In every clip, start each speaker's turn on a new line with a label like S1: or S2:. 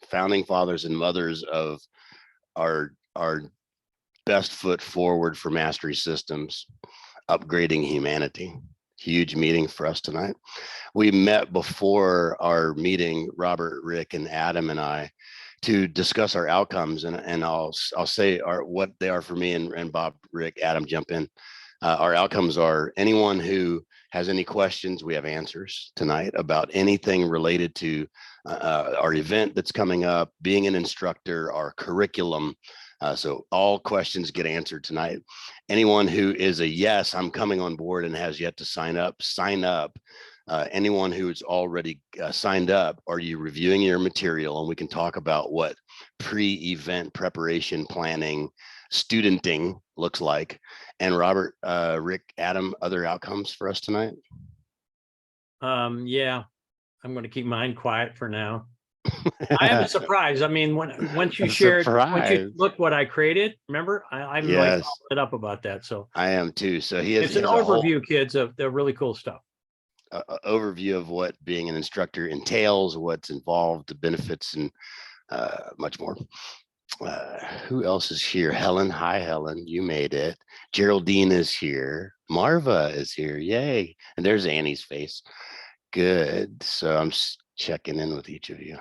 S1: Founding fathers and mothers of our best foot forward for Mastery Systems, upgrading humanity. Huge meeting for us tonight. We met before our meeting, Robert, Rick, and Adam and I, to discuss our outcomes, and I'll say what they are for me, and Bob, Rick, Adam, jump in. Our outcomes are anyone who has any questions, we have answers tonight about anything related to our event that's coming up, being an instructor, our curriculum. So all questions get answered tonight. Anyone who is a yes, I'm coming on board and has yet to sign up, sign up. Anyone who's already signed up, are you reviewing your material? And we can talk about what pre-event preparation planning, studenting looks like. And Robert, Rick, Adam, other outcomes for us tonight?
S2: Yeah, I'm going to keep mine quiet for now. I am surprised. I mean, once you shared, once you look what I created, remember, I'm
S1: yes.
S2: like it up about that. So
S1: I am too. So
S2: it's an overview, kids, of the really cool stuff.
S1: Overview of what being an instructor entails, what's involved, the benefits, and much more. Who else is here? Helen. Hi, Helen. You made it. Geraldine is here. Marva is here. Yay. And there's Annie's face. Good. So I'm checking in with each of you.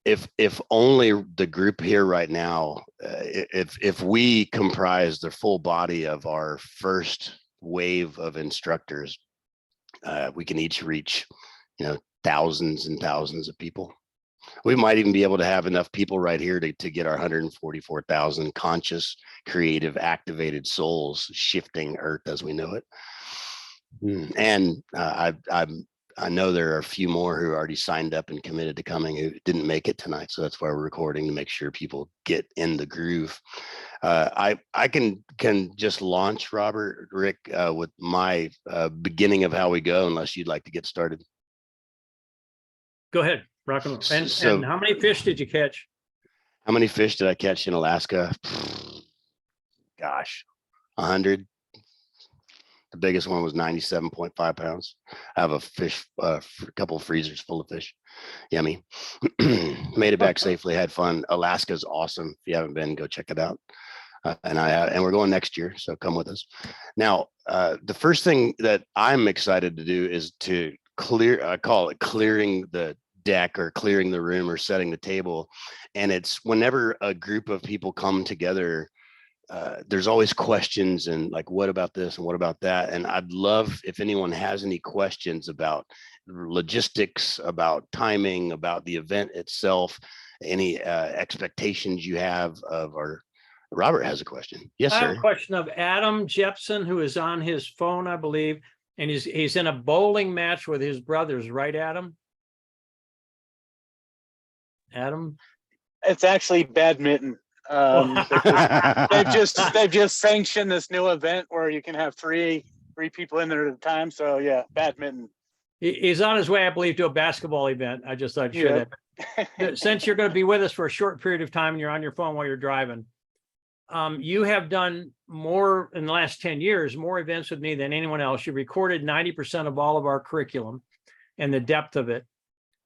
S1: If only the group here right now, if we comprise the full body of our first wave of instructors, we can each reach, thousands and thousands of people. We might even be able to have enough people right here to get our 144,000 conscious, creative, activated souls shifting Earth as we know it. And I know there are a few more who already signed up and committed to coming who didn't make it tonight. So that's why we're recording, to make sure people get in the groove. I can just launch, Robert, Rick, with my beginning of how we go, unless you'd like to get started.
S2: Go ahead, rock and roll. And how many fish did you catch?
S1: How many fish did I catch in Alaska? Gosh, 100. The biggest one was 97.5 pounds. I have a fish, a couple of freezers full of fish. Yummy. Made it back safely, had fun. Alaska's awesome. If you haven't been, go check it out. And we're going next year, so come with us. Now, the first thing that I'm excited to do is to clear, I call it clearing the deck or clearing the room or setting the table. And it's whenever a group of people come together, there's always questions and like, what about this and what about that? And I'd love if anyone has any questions about logistics, about timing, about the event itself, any expectations you have of our. Robert has a question. Yes, sir.
S2: I have a question of Adam Jepson, who is on his phone, I believe, and he's in a bowling match with his brothers, right, Adam? Adam?
S3: It's actually badminton. They've just sanctioned this new event where you can have three people in there at a time. So yeah, badminton.
S2: He's on his way, I believe, to a basketball event. I just thought I'd share that. Since you're going to be with us for a short period of time and you're on your phone while you're driving, you have done more in the last 10 years, more events with me than anyone else. You recorded 90% of all of our curriculum and the depth of it.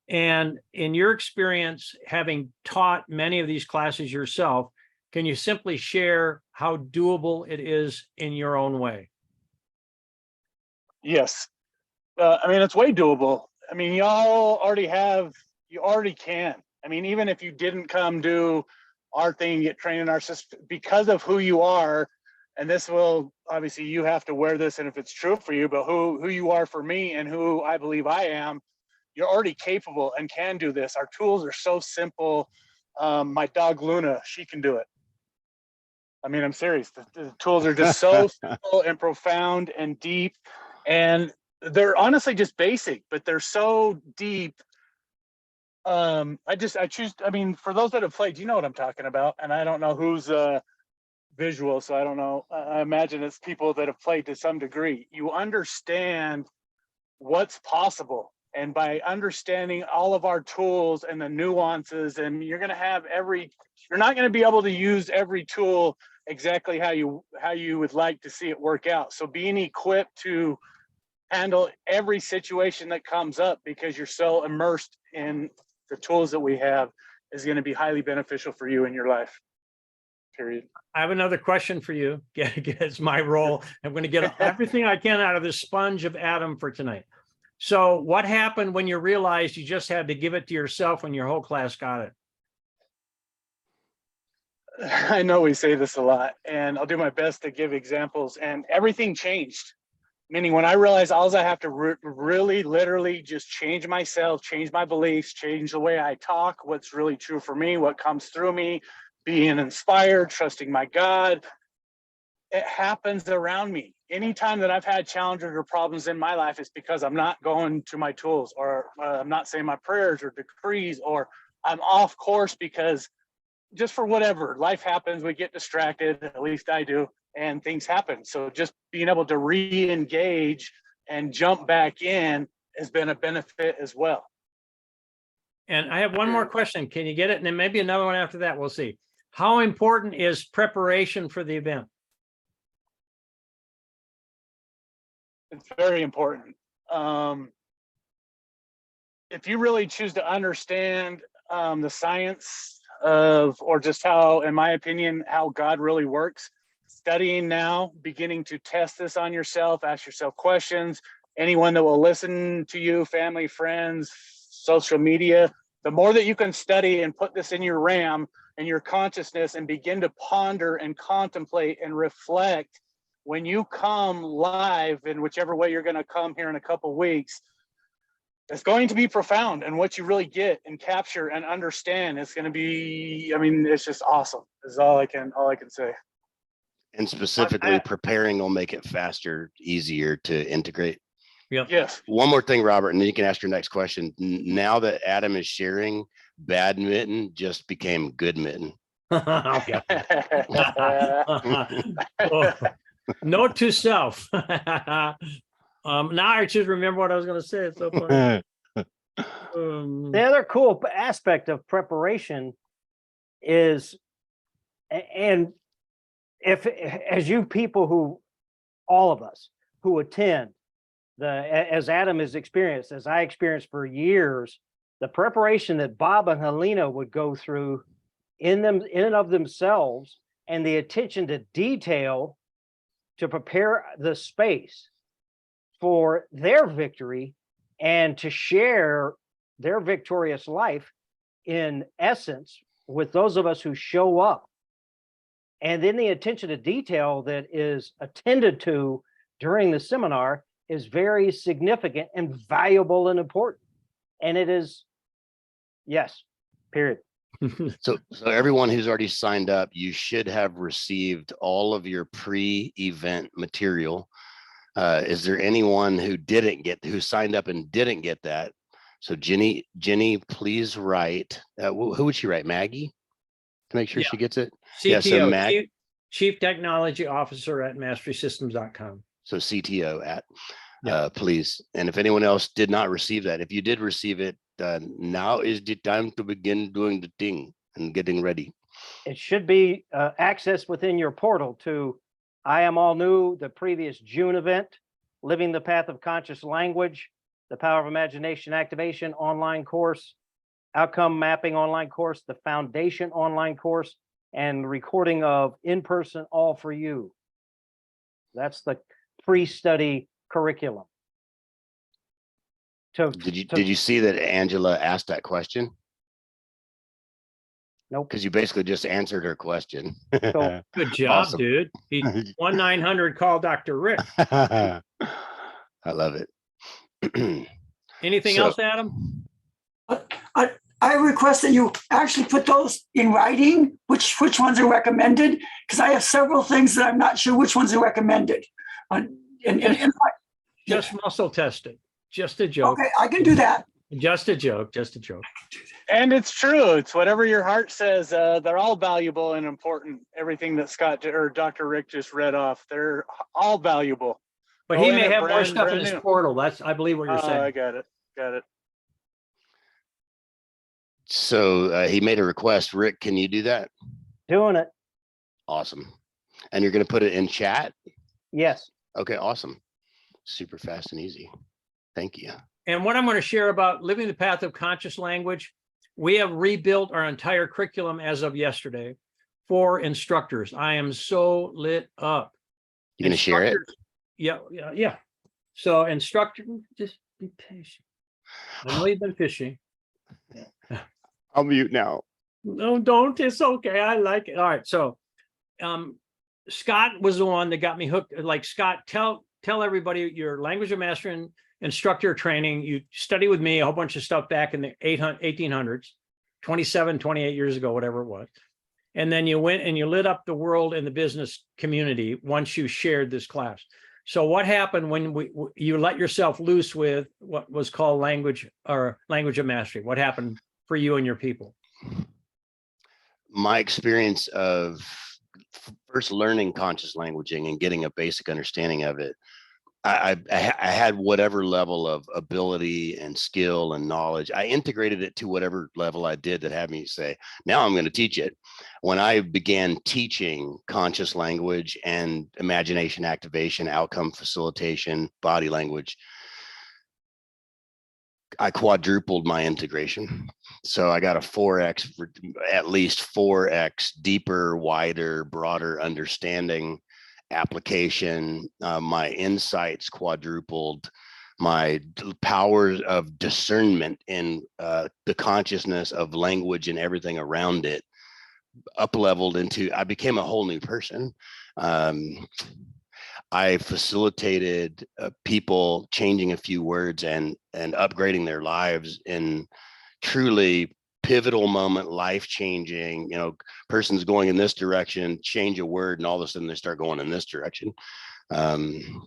S2: And in your experience, having taught many of these classes yourself, can you simply share how doable it is in your own way?
S3: Yes. I mean, it's way doable. I mean, you already can. I mean, even if you didn't come do our thing, get trained in our system, because of who you are, and this will, obviously you have to wear this and if it's true for you, but who you are for me and who I believe I am, you're already capable and can do this. Our tools are so simple. My dog Luna, she can do it. I mean, I'm serious. The tools are just so simple and profound and deep, and they're honestly just basic, but they're so deep. I mean, for those that have played, you know what I'm talking about, and I don't know who's visual, so I don't know. I imagine it's people that have played to some degree. You understand what's possible. And by understanding all of our tools and the nuances, and you're not going to be able to use every tool exactly how you would like to see it work out. So being equipped to handle every situation that comes up because you're so immersed in the tools that we have is going to be highly beneficial for you in your life. Period.
S2: I have another question for you. It's my role. I'm going to get everything I can out of this sponge of Adam for tonight. So what happened when you realized you just had to give it to yourself when your whole class got it?
S3: I know we say this a lot, and I'll do my best to give examples, and everything changed. Meaning when I realized all I have to really literally just change myself, change my beliefs, change the way I talk, what's really true for me, what comes through me, being inspired, trusting my God. It happens around me. Anytime that I've had challenges or problems in my life, it's because I'm not going to my tools, or I'm not saying my prayers or decrees, or I'm off course because just for whatever, life happens, we get distracted, at least I do, and things happen. So just being able to re-engage and jump back in has been a benefit as well.
S2: And I have one more question. Can you get it? And then maybe another one after that. We'll see. How important is preparation for the event?
S3: It's very important. If you really choose to understand the science of, or just how, in my opinion, how God really works, studying now, beginning to test this on yourself, ask yourself questions, anyone that will listen to you, family, friends, social media, the more that you can study and put this in your RAM and your consciousness and begin to ponder and contemplate and reflect, when you come live in whichever way you're going to come here in a couple of weeks, it's going to be profound, and what you really get and capture and understand is going to be, I mean, it's just awesome is all I can say.
S1: And specifically preparing will make it faster, easier to integrate.
S2: Yep.
S3: Yes.
S1: One more thing, Robert, and then you can ask your next question. Now that Adam is sharing, badminton just became good mitten.
S2: Okay. Oh, note to self. Now I just remember what I was going to say. It's so funny.
S4: The other cool aspect of preparation is, and if, as you people who, all of us who attend, as Adam has experienced, as I experienced for years, the preparation that Bob and Helena would go through in and of themselves, and the attention to detail to prepare the space for their victory and to share their victorious life in essence with those of us who show up. And then the attention to detail that is attended to during the seminar is very significant and valuable and important. And it is, yes, period.
S1: So everyone who's already signed up, you should have received all of your pre-event material. Is there anyone who signed up and didn't get that? So Jenny, please write. Who would she write? Maggie, to make sure she gets it.
S2: CTO,
S1: Yeah, so
S2: Chief Technology Officer at masterysystems.com.
S1: So CTO at,
S2: Yeah.
S1: please. And if anyone else did not receive that, if you did receive it, now is the time to begin doing the thing and getting ready.
S4: It should be accessed within your portal to I Am All New, the previous June event, Living the Path of Conscious Language, the Power of Imagination Activation online course, Outcome Mapping online course, the Foundation online course, and recording of In-Person All for You. That's the pre-study curriculum.
S1: Did you see that Angela asked that question?
S4: Nope.
S1: Because you basically just answered her question.
S4: So,
S2: Good job,
S1: Awesome.
S2: dude. 1-900 call Dr. Rick.
S1: I love it.
S2: Anything
S1: So-
S2: else, Adam?
S5: I request that you actually put those in writing, which ones are recommended, because I have several things that I'm not sure which ones are recommended.
S2: Just muscle testing. Just a joke.
S5: Okay, I can do that.
S2: Just a joke. Just a joke.
S3: And it's true. It's whatever your heart says. They're all valuable and important. Everything that Scott or Dr. Rick just read off, they're all valuable.
S2: But
S3: Go
S2: he
S3: in
S2: may
S3: it
S2: have more
S3: brand-
S2: stuff in
S3: brand
S2: his
S3: new.
S2: portal. That's, I believe, what you're
S3: I
S2: saying.
S3: got it. Got it.
S1: So he made a request. Rick, can you do that?
S4: doing it.
S1: Awesome. And you're going to put it in chat?
S4: Yes.
S1: Okay, awesome. Super fast and easy. Thank you.
S2: And what I'm going to share about living the path of conscious language, we have rebuilt our entire curriculum as of yesterday for instructors. I am so lit up.
S1: You going to share it?
S2: Yeah. So instructor, just be patient. I know you've been fishing.
S1: I'll mute now.
S2: No, don't. It's okay. I like it. All right. So Scott was the one that got me hooked. Like, Scott, tell everybody your language of mastery instructor training. You study with me a whole bunch of stuff back in the 1800s, 27, 28 years ago, whatever it was. And then you went and you lit up the world and the business community once you shared this class. So what happened when you let yourself loose with what was called language of mastery? What happened for you and your people?
S1: My experience of first learning conscious languaging and getting a basic understanding of it, I had whatever level of ability and skill and knowledge. I integrated it to whatever level I did that had me say, now I'm going to teach it. When I began teaching conscious language and imagination activation, outcome facilitation, body language, I quadrupled my integration. So I got a 4x, at least 4x deeper, wider, broader understanding application. My insights quadrupled, my powers of discernment in the consciousness of language and everything around it up leveled into, I became a whole new person. I facilitated people changing a few words and upgrading their lives in truly pivotal moment, life-changing, person's going in this direction, change a word, and all of a sudden they start going in this direction. And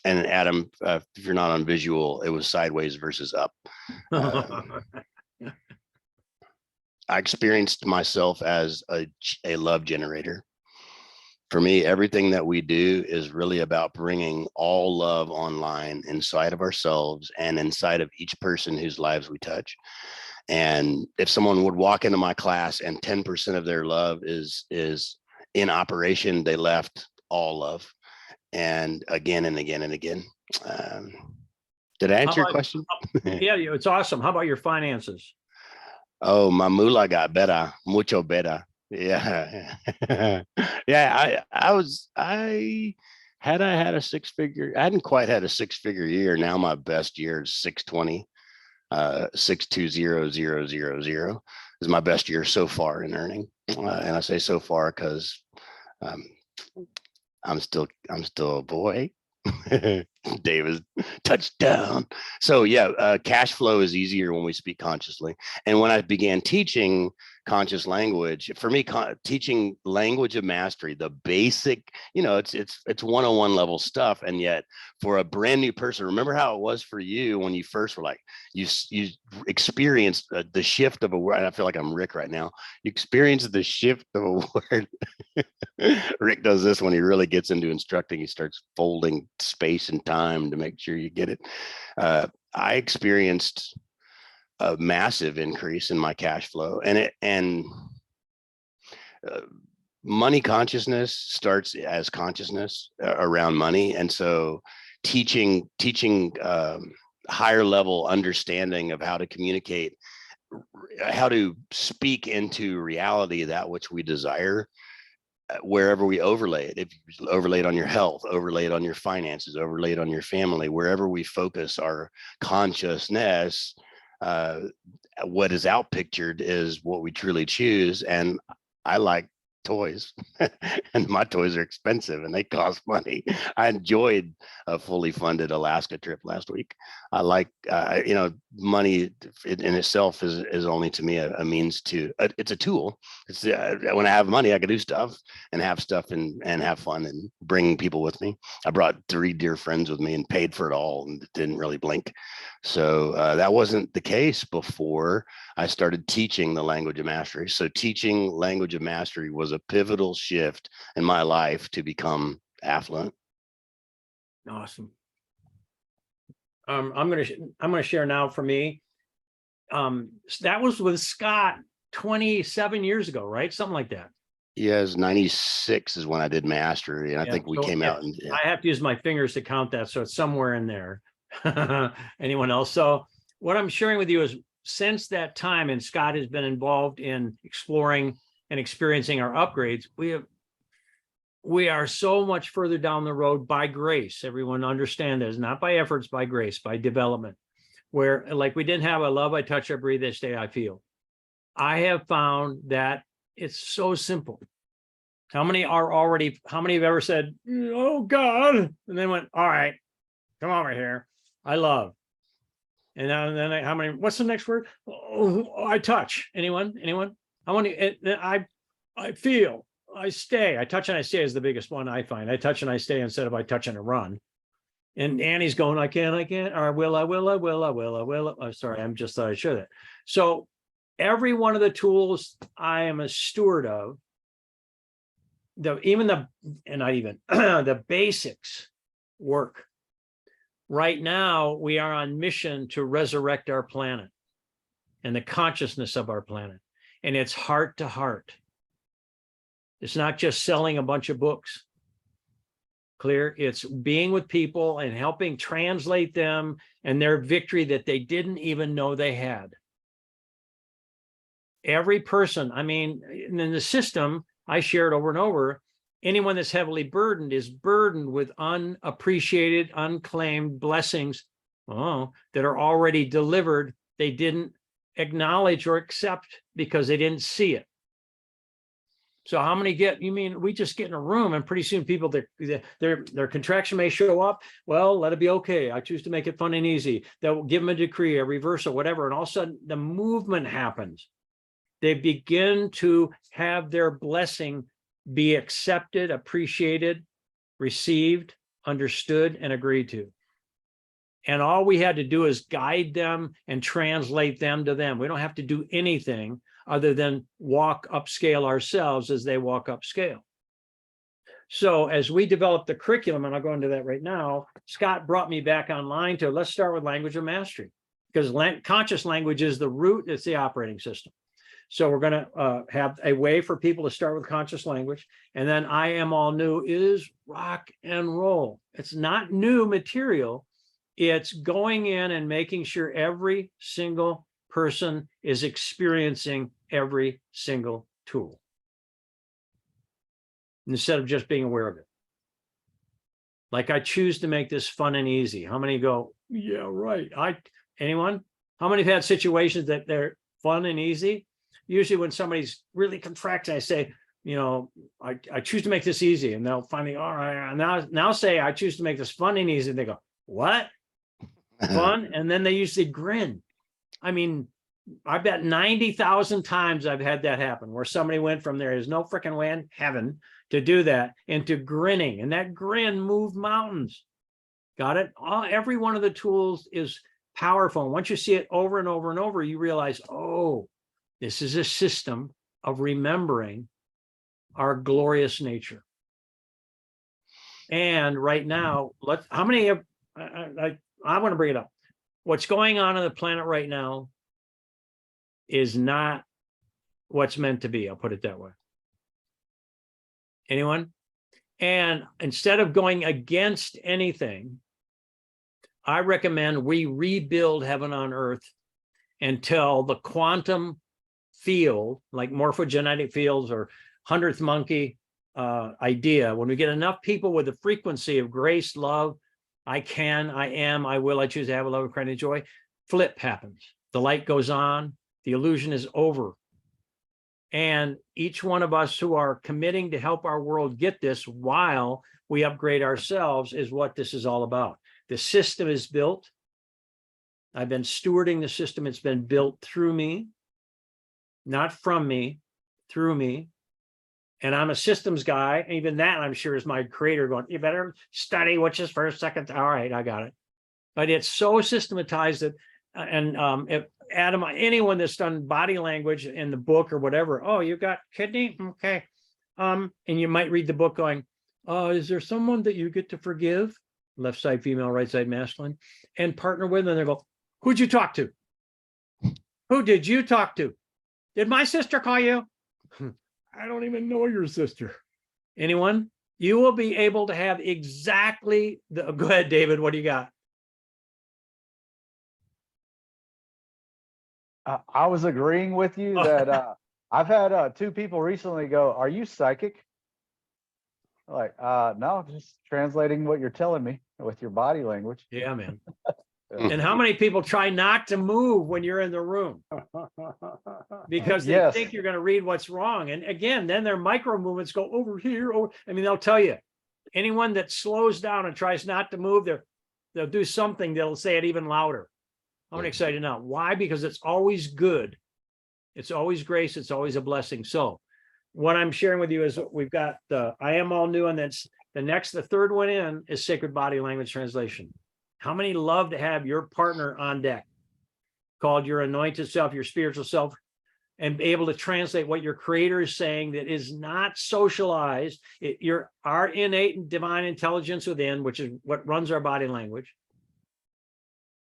S1: Adam, if you're not on visual, it was sideways versus up. I experienced myself as a love generator. For me, everything that we do is really about bringing all love online inside of ourselves and inside of each person whose lives we touch. And if someone would walk into my class and 10% of their love is in operation, they left all love, and again and again and again. Did I answer your question?
S2: Yeah, it's awesome. How about your finances?
S1: Oh, my moolah got better, mucho better. Yeah. Yeah. I had a six-figure, I hadn't quite had a six-figure year. Now my best year is 620, 620,000 is my best year so far in earning. And I say so far because I'm still a boy. David, touchdown. So yeah, cash flow is easier when we speak consciously. And when I began teaching conscious language, for me, teaching language of mastery, the basic, it's 101 level stuff. And yet for a brand new person, remember how it was for you when you first were like, you experienced the shift of a word. I feel like I'm Rick right now. You experienced the shift of a word. Rick does this when he really gets into instructing. He starts folding space and time to make sure you get it. I experienced a massive increase in my cash flow, and money consciousness starts as consciousness around money. And so teaching higher level understanding of how to communicate, how to speak into reality, that which we desire, wherever we overlay it. If you overlay it on your health, overlay it on your finances, overlay it on your family, wherever we focus our consciousness, what is outpictured is what we truly choose. And I like toys and my toys are expensive and they cost money. I enjoyed a fully funded Alaska trip last week. I like, money in itself is only to me a means to, it's a tool. It's when I have money, I can do stuff and have stuff and have fun and bring people with me. I brought 3 dear friends with me and paid for it all and didn't really blink. So that wasn't the case before I started teaching the language of mastery. So teaching language of mastery was a pivotal shift in my life to become affluent.
S2: Awesome. I'm gonna share now for me. That was with Scott 27 years ago, right? Something like that.
S1: Yes, 96 is when I did mastery, and I
S2: Yeah,
S1: think we
S2: so
S1: came
S2: if-
S1: out and yeah.
S2: I have to use my fingers to count that, so it's somewhere in there. Anyone else? So what I'm sharing with you is since that time, and Scott has been involved in exploring and experiencing our upgrades, we are so much further down the road by grace. Everyone understand this, not by efforts, by grace, by development, where like we didn't have I love, I touch, I breathe, this day I feel. I have found that it's so simple. How many have ever said, oh God, and then went, all right, come over here. I love. And then how many, what's the next word? Oh, I touch. Anyone? I want to, I feel, I stay. I touch and I stay is the biggest one I find. I touch and I stay instead of I touch and I run. And Annie's going, I can't, or I will. Oh, sorry, I'm just thought I should have. So every one of the tools I am a steward of, the basics work. Right now, we are on mission to resurrect our planet and the consciousness of our planet. And it's heart to heart. It's not just selling a bunch of books. Clear? It's being with people and helping translate them and their victory that they didn't even know they had. Every person, I mean, in the system, I shared over and over, anyone that's heavily burdened is burdened with unappreciated, unclaimed blessings that are already delivered. They didn't acknowledge or accept because they didn't see it. So how many you mean we just get in a room and pretty soon people, their contraction may show up. Well, let it be okay. I choose to make it fun and easy. They'll give them a decree, a reversal, whatever. And all of a sudden the movement happens. They begin to have their blessing be accepted, appreciated, received, understood, and agreed to. And all we had to do is guide them and translate them to them. We don't have to do anything other than walk upscale ourselves as they walk upscale. So as we develop the curriculum, and I'll go into that right now, Scott brought me back online to let's start with language of mastery, because conscious language is the root, it's the operating system. So we're going to have a way for people to start with conscious language. And then I Am All New is rock and roll. It's not new material. It's going in and making sure every single person is experiencing every single tool instead of just being aware of it. Like I choose to make this fun and easy. How many go, yeah, right. Anyone? How many have had situations that they're fun and easy? Usually when somebody's really contracted, I say, I choose to make this easy. And they'll finally, all right, now say, I choose to make this fun and easy. And they go, what? Fun? And then they usually grin. I mean, I bet 90,000 times I've had that happen where somebody went from there is no freaking way in heaven to do that into grinning. And that grin moved mountains. Got it? Every one of the tools is powerful. And once you see it over and over and over, you realize, oh, this is a system of remembering our glorious nature. And right now, how many have, I want to bring it up. What's going on the planet right now is not what's meant to be. I'll put it that way. Anyone? And instead of going against anything, I recommend we rebuild heaven on earth until the quantum field, like morphogenetic fields or 100th monkey idea, when we get enough people with the frequency of grace, love, I can, I am, I will, I choose to have a love, credit, joy, flip happens. The light goes on, the illusion is over. And each one of us who are committing to help our world get this while we upgrade ourselves is what this is all about. The system is built. I've been stewarding the system. It's been built through me, not from me, through me. And I'm a systems guy. Even that, I'm sure, is my creator going, you better study which is first, second. All right, I got it. But it's so systematized that, if Adam, anyone that's done body language in the book or whatever, oh, you got kidney? Okay. And you might read the book going, is there someone that you get to forgive? Left side female, right side masculine, and partner with, and they go, who'd you talk to? Who did you talk to? Did my sister call you? I don't even know your sister. Anyone? You will be able to have exactly the, go ahead, David, what do you got?
S6: I was agreeing with you that I've had two people recently go, "Are you psychic?" Like, no, just translating what you're telling me with your body language.
S2: Yeah, man.
S6: Yeah.
S2: And how many people try not to move when you're in the room because they
S6: Yes.
S2: think you're going to read what's wrong? And again, then their micro movements go over here. Or I mean, they'll tell you, anyone that slows down and tries not to move, they'll do something that'll say it even louder. I'm excited now. Why? Because it's always good. It's always grace. It's always a blessing. So what I'm sharing with you is we've got the I am all new, and that's the third one in is sacred body language translation. How many love to have your partner on deck called your anointed self, your spiritual self, and be able to translate what your creator is saying that is not socialized. Our innate and divine intelligence within, which is what runs our body language,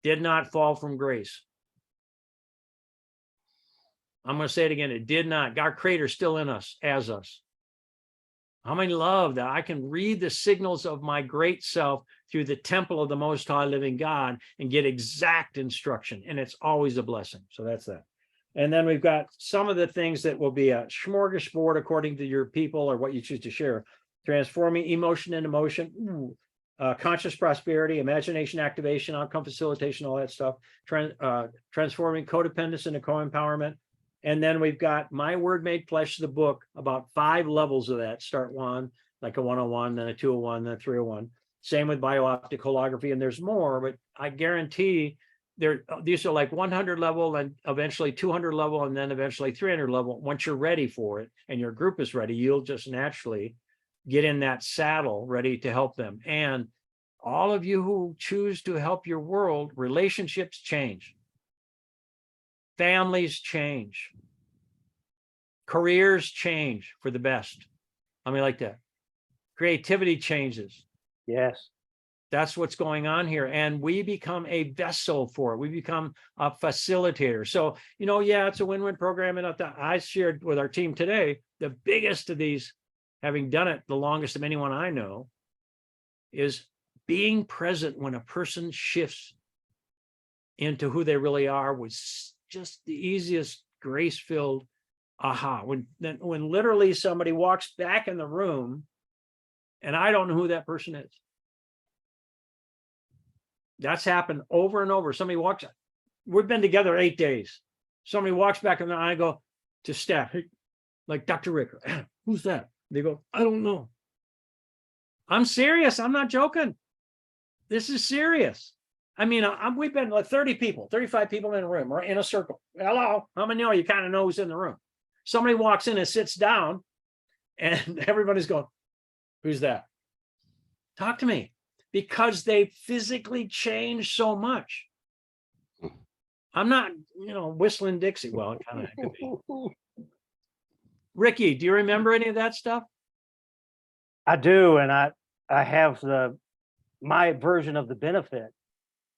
S2: did not fall from grace. I'm going to say it again. It did not. Our creator is still in us, as us. How many love that I can read the signals of my great self through the temple of the most high living God and get exact instruction. And it's always a blessing. So that's that. And then we've got some of the things that will be a smorgasbord according to your people or what you choose to share. Transforming emotion into motion, conscious prosperity, imagination activation, outcome facilitation, all that stuff. Transforming codependence into co-empowerment. And then we've got My Word Made Flesh, the book, about 5 levels of that. Start one, like a 101, then a 201, then a 301. Same with biooptic holography, and there's more, but I guarantee these are like 100 level and eventually 200 level and then eventually 300 level. Once you're ready for it and your group is ready, you'll just naturally get in that saddle ready to help them. And all of you who choose to help your world, relationships change. Families change. Careers change for the best. I mean, like that. Creativity changes.
S4: Yes.
S2: That's what's going on here. And we become a vessel for it. We become a facilitator. So, yeah, it's a win-win program. And I shared with our team today, the biggest of these, having done it the longest of anyone I know, is being present when a person shifts into who they really are was just the easiest grace-filled aha. When literally somebody walks back in the room and I don't know who that person is. That's happened over and over. Somebody walks, we've been together 8 days. Somebody walks back and I go to staff, hey, like Dr. Rick, who's that? They go, I don't know. I'm serious. I'm not joking. This is serious. I mean, we've been like 30 people, 35 people in a room or in a circle. Hello, how many know you kind of know who's in the room? Somebody walks in and sits down and everybody's going, who's that? Talk to me. Because they physically change so much. I'm not, whistling Dixie. Well, it kind of could be. Ricky, do you remember any of that stuff?
S4: I do, and I have my version of the benefit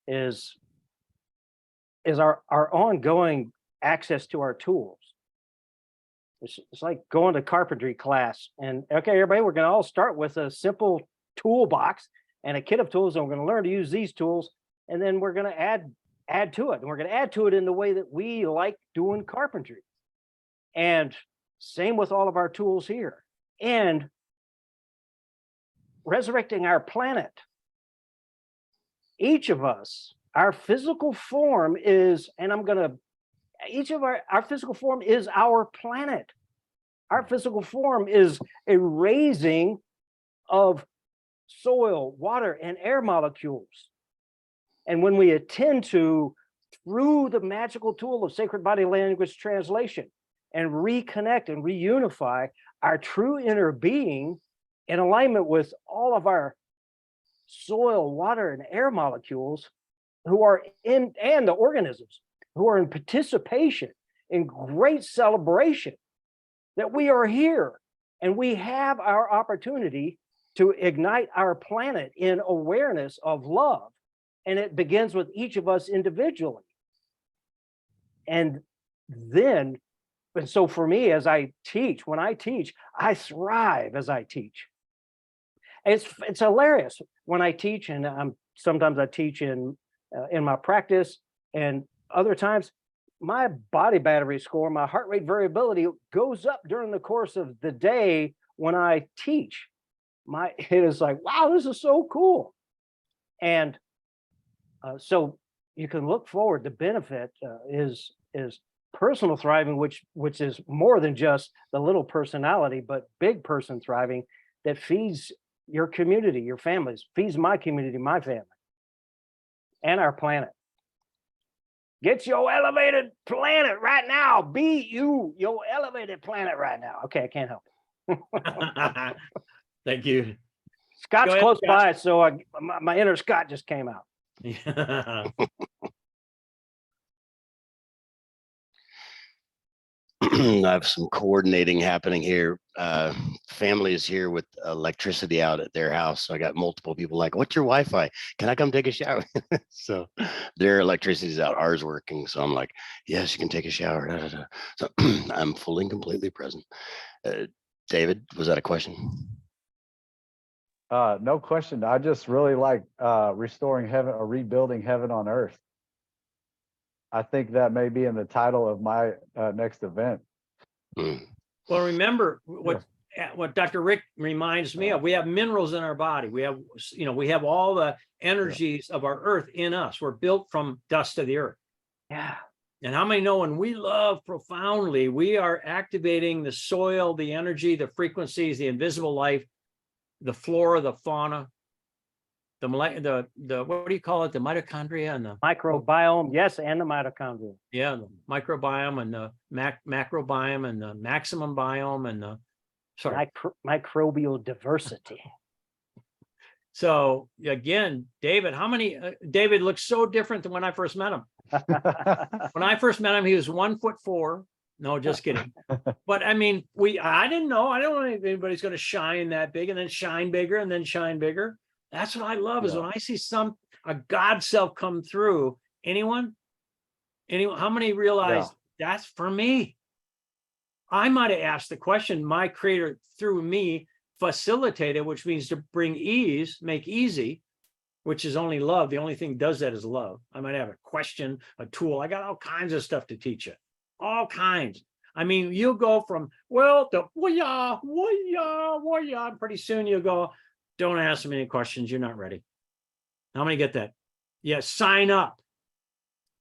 S4: is our ongoing access to our tools. It's like going to carpentry class, and okay, everybody, we're going to all start with a simple toolbox and a kit of tools, and we're going to learn to use these tools, and then we're going to add to it, and we're going to add to it in the way that we like doing carpentry. And same with all of our tools here. And resurrecting our planet. Each of us, our physical form is, and each of our physical form is our planet. Our physical form is a raising of soil, water, and air molecules. And when we attend to, through the magical tool of sacred body language translation, and reconnect and reunify our true inner being in alignment with all of our soil, water, and air molecules who are in, and the organisms who are in participation in great celebration that we are here and we have our opportunity to ignite our planet in awareness of love. And it begins with each of us individually. And then and so for me, as I teach, when I teach, I thrive as I teach. It's hilarious when I teach, and sometimes I teach in my practice, and other times my body battery score, my heart rate variability goes up during the course of the day when I teach. It is like, wow, this is so cool. And so you can look forward. The benefit is personal thriving, which is more than just the little personality, but big person thriving that feeds your community, your families, feeds my community, my family, and our planet. Get your elevated planet right now. Be you, your elevated planet right now. Okay, I can't help it.
S2: Thank you.
S4: Scott's
S2: ahead,
S4: close
S2: Scott.
S4: by, so my inner Scott just came out.
S1: I have some coordinating happening here. Family is here with electricity out at their house. So I got multiple people like, what's your Wi-Fi? Can I come take a shower? So their electricity's out, ours working. So I'm like, yes, you can take a shower. Da, da, da. So I'm fully and completely present. David, was that a question?
S6: No question. I just really like restoring heaven or rebuilding heaven on earth. I think that may be in the title of my next event.
S1: Mm.
S2: Well, remember what Dr. Rick reminds me of. We have minerals in our body. We have, we have all the energies of our earth in us. We're built from dust of the earth.
S4: Yeah.
S2: And how many know when we love profoundly, we are activating the soil, the energy, the frequencies, the invisible life, the flora, the fauna, the what do you call it? The mitochondria and the
S4: Microbiome, yes, and the mitochondria.
S2: yeah, the microbiome and the macrobiome and the maximum biome and the
S4: Microbial diversity.
S2: So again, David, David looks so different than when I first met him. When I first met him, he was 1'4". No, just kidding. But I mean, I didn't know. I don't know if anybody's going to shine that big and then shine bigger and then shine bigger. That's what I love is when I see a God self come through. Anyone? How many realize that's for me? I might have asked the question, my creator through me facilitated, which means to bring ease, make easy, which is only love. The only thing does that is love. I might have a question, a tool. I got all kinds of stuff to teach you. All kinds. I mean, you'll go from, well, to wah-yah, wah-yah, wah-yah. Pretty soon you'll go, don't ask me any questions. You're not ready. How many get that? Yeah, sign up.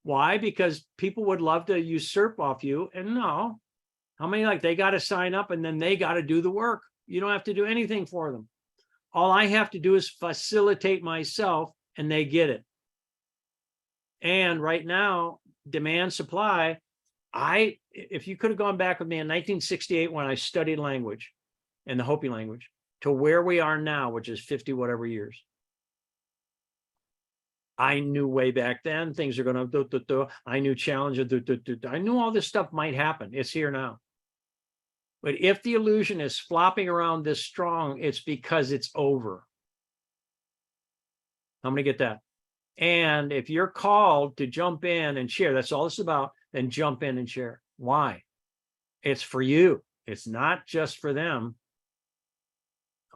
S2: Why? Because people would love to usurp off you. And no, how many they got to sign up and then they got to do the work? You don't have to do anything for them. All I have to do is facilitate myself and they get it. And right now, demand, supply, if you could have gone back with me in 1968 when I studied language and the Hopi language to where we are now, which is 50 whatever years. I knew way back then things are going to I knew challenges. I knew all this stuff might happen. It's here now. But if the illusion is flopping around this strong, it's because it's over. How many get that? And if you're called to jump in and share, that's all it's about, then jump in and share. Why? It's for you. It's not just for them.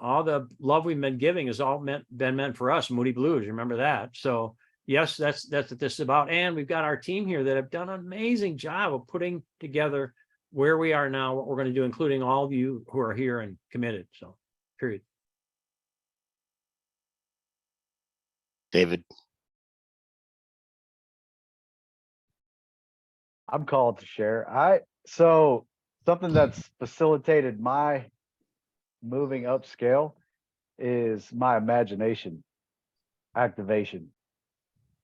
S2: All the love we've been giving is all been meant for us. Moody Blues, remember that. So yes, that's what this is about. And we've got our team here that have done an amazing job of putting together where we are now, what we're going to do, including all of you who are here and committed. So, period.
S1: David.
S6: I'm called to share. So something that's facilitated my moving upscale is my imagination activation.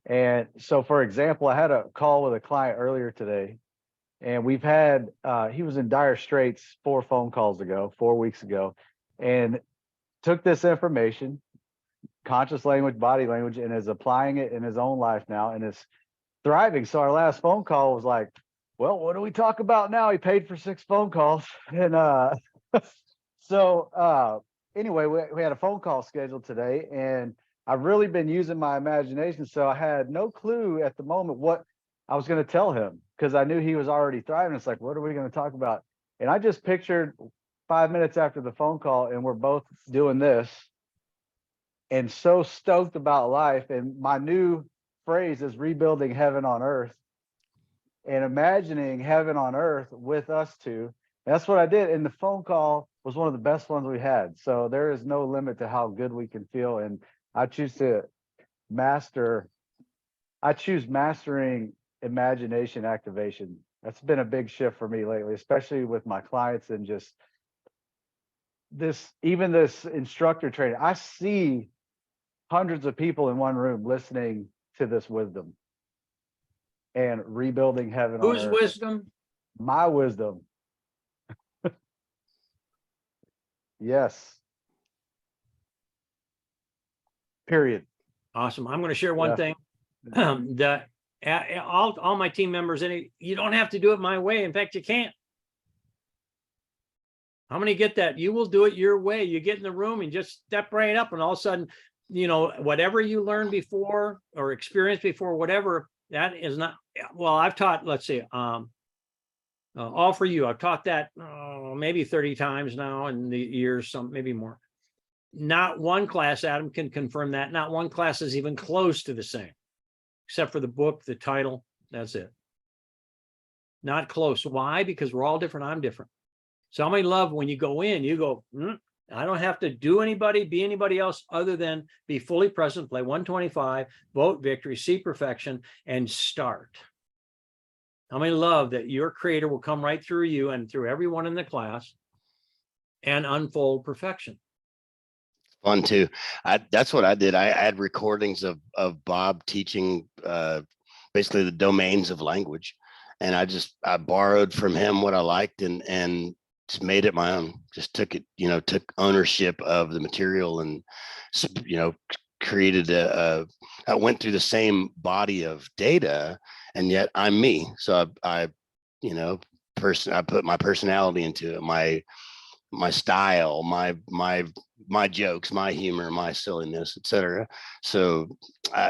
S6: And so, for example, I had a call with a client earlier today, and we've had, he was in dire straits 4 phone calls ago, 4 weeks ago, and took this information, conscious language, body language, and is applying it in his own life now and is thriving. So our last phone call was like, well, what do we talk about now? He paid for 6 phone calls. And so anyway, we had a phone call scheduled today, and I've really been using my imagination. So I had no clue at the moment what I was going to tell him because I knew he was already thriving. It's like, what are we going to talk about? And I just pictured 5 minutes after the phone call, and we're both doing this and so stoked about life. And my new phrase is rebuilding heaven on earth and imagining heaven on earth with us two. And that's what I did. And the phone call was one of the best ones we had. So there is no limit to how good we can feel. And I choose mastering imagination activation. That's been a big shift for me lately, especially with my clients and just this instructor training. I see hundreds of people in one room listening to this wisdom and rebuilding heaven on
S2: Whose
S6: earth.
S2: wisdom?
S6: My wisdom. Yes. Period.
S2: Awesome. I'm going to share one
S6: Yeah.
S2: thing. All my team members, you don't have to do it my way. In fact, you can't. How many get that? You will do it your way. You get in the room and just step right up, and all of a sudden, whatever you learned before or experienced before, whatever, that is not, well, I've taught, let's see, All For You. I've taught that maybe 30 times now in the years, maybe more. Not one class, Adam can confirm that. Not one class is even close to the same, except for the book, the title. That's it. Not close. Why? Because we're all different. I'm different. So how many love when you go in, you go, I don't have to be anybody else other than be fully present, play 125, vote victory, see perfection, and start. How many love that your creator will come right through you and through everyone in the class and unfold perfection.
S1: Fun too. That's what I did. I had recordings of Bob teaching basically the domains of language, and I borrowed from him what I liked and just made it my own. Just took it, took ownership of the material and created I went through the same body of data, and yet I'm me. So I put my personality into it, my style, my jokes, my humor, my silliness, etc. So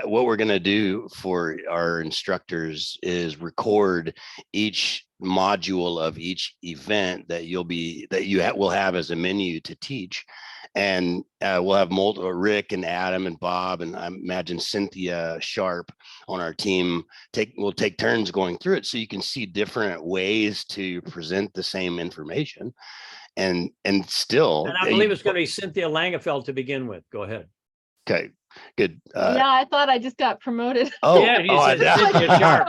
S1: what we're going to do for our instructors is record each module of each event that will have as a menu to teach. And we'll have Rick and Adam and Bob, and I imagine Cynthia Sharp on our team. We'll take turns going through it so you can see different ways to present the same information. And still,
S2: and I believe it's going to be Cynthia Langefeld to begin with. Go ahead.
S1: Okay, good.
S7: Yeah, I thought I just got promoted.
S2: Yeah, you said Cynthia Sharp.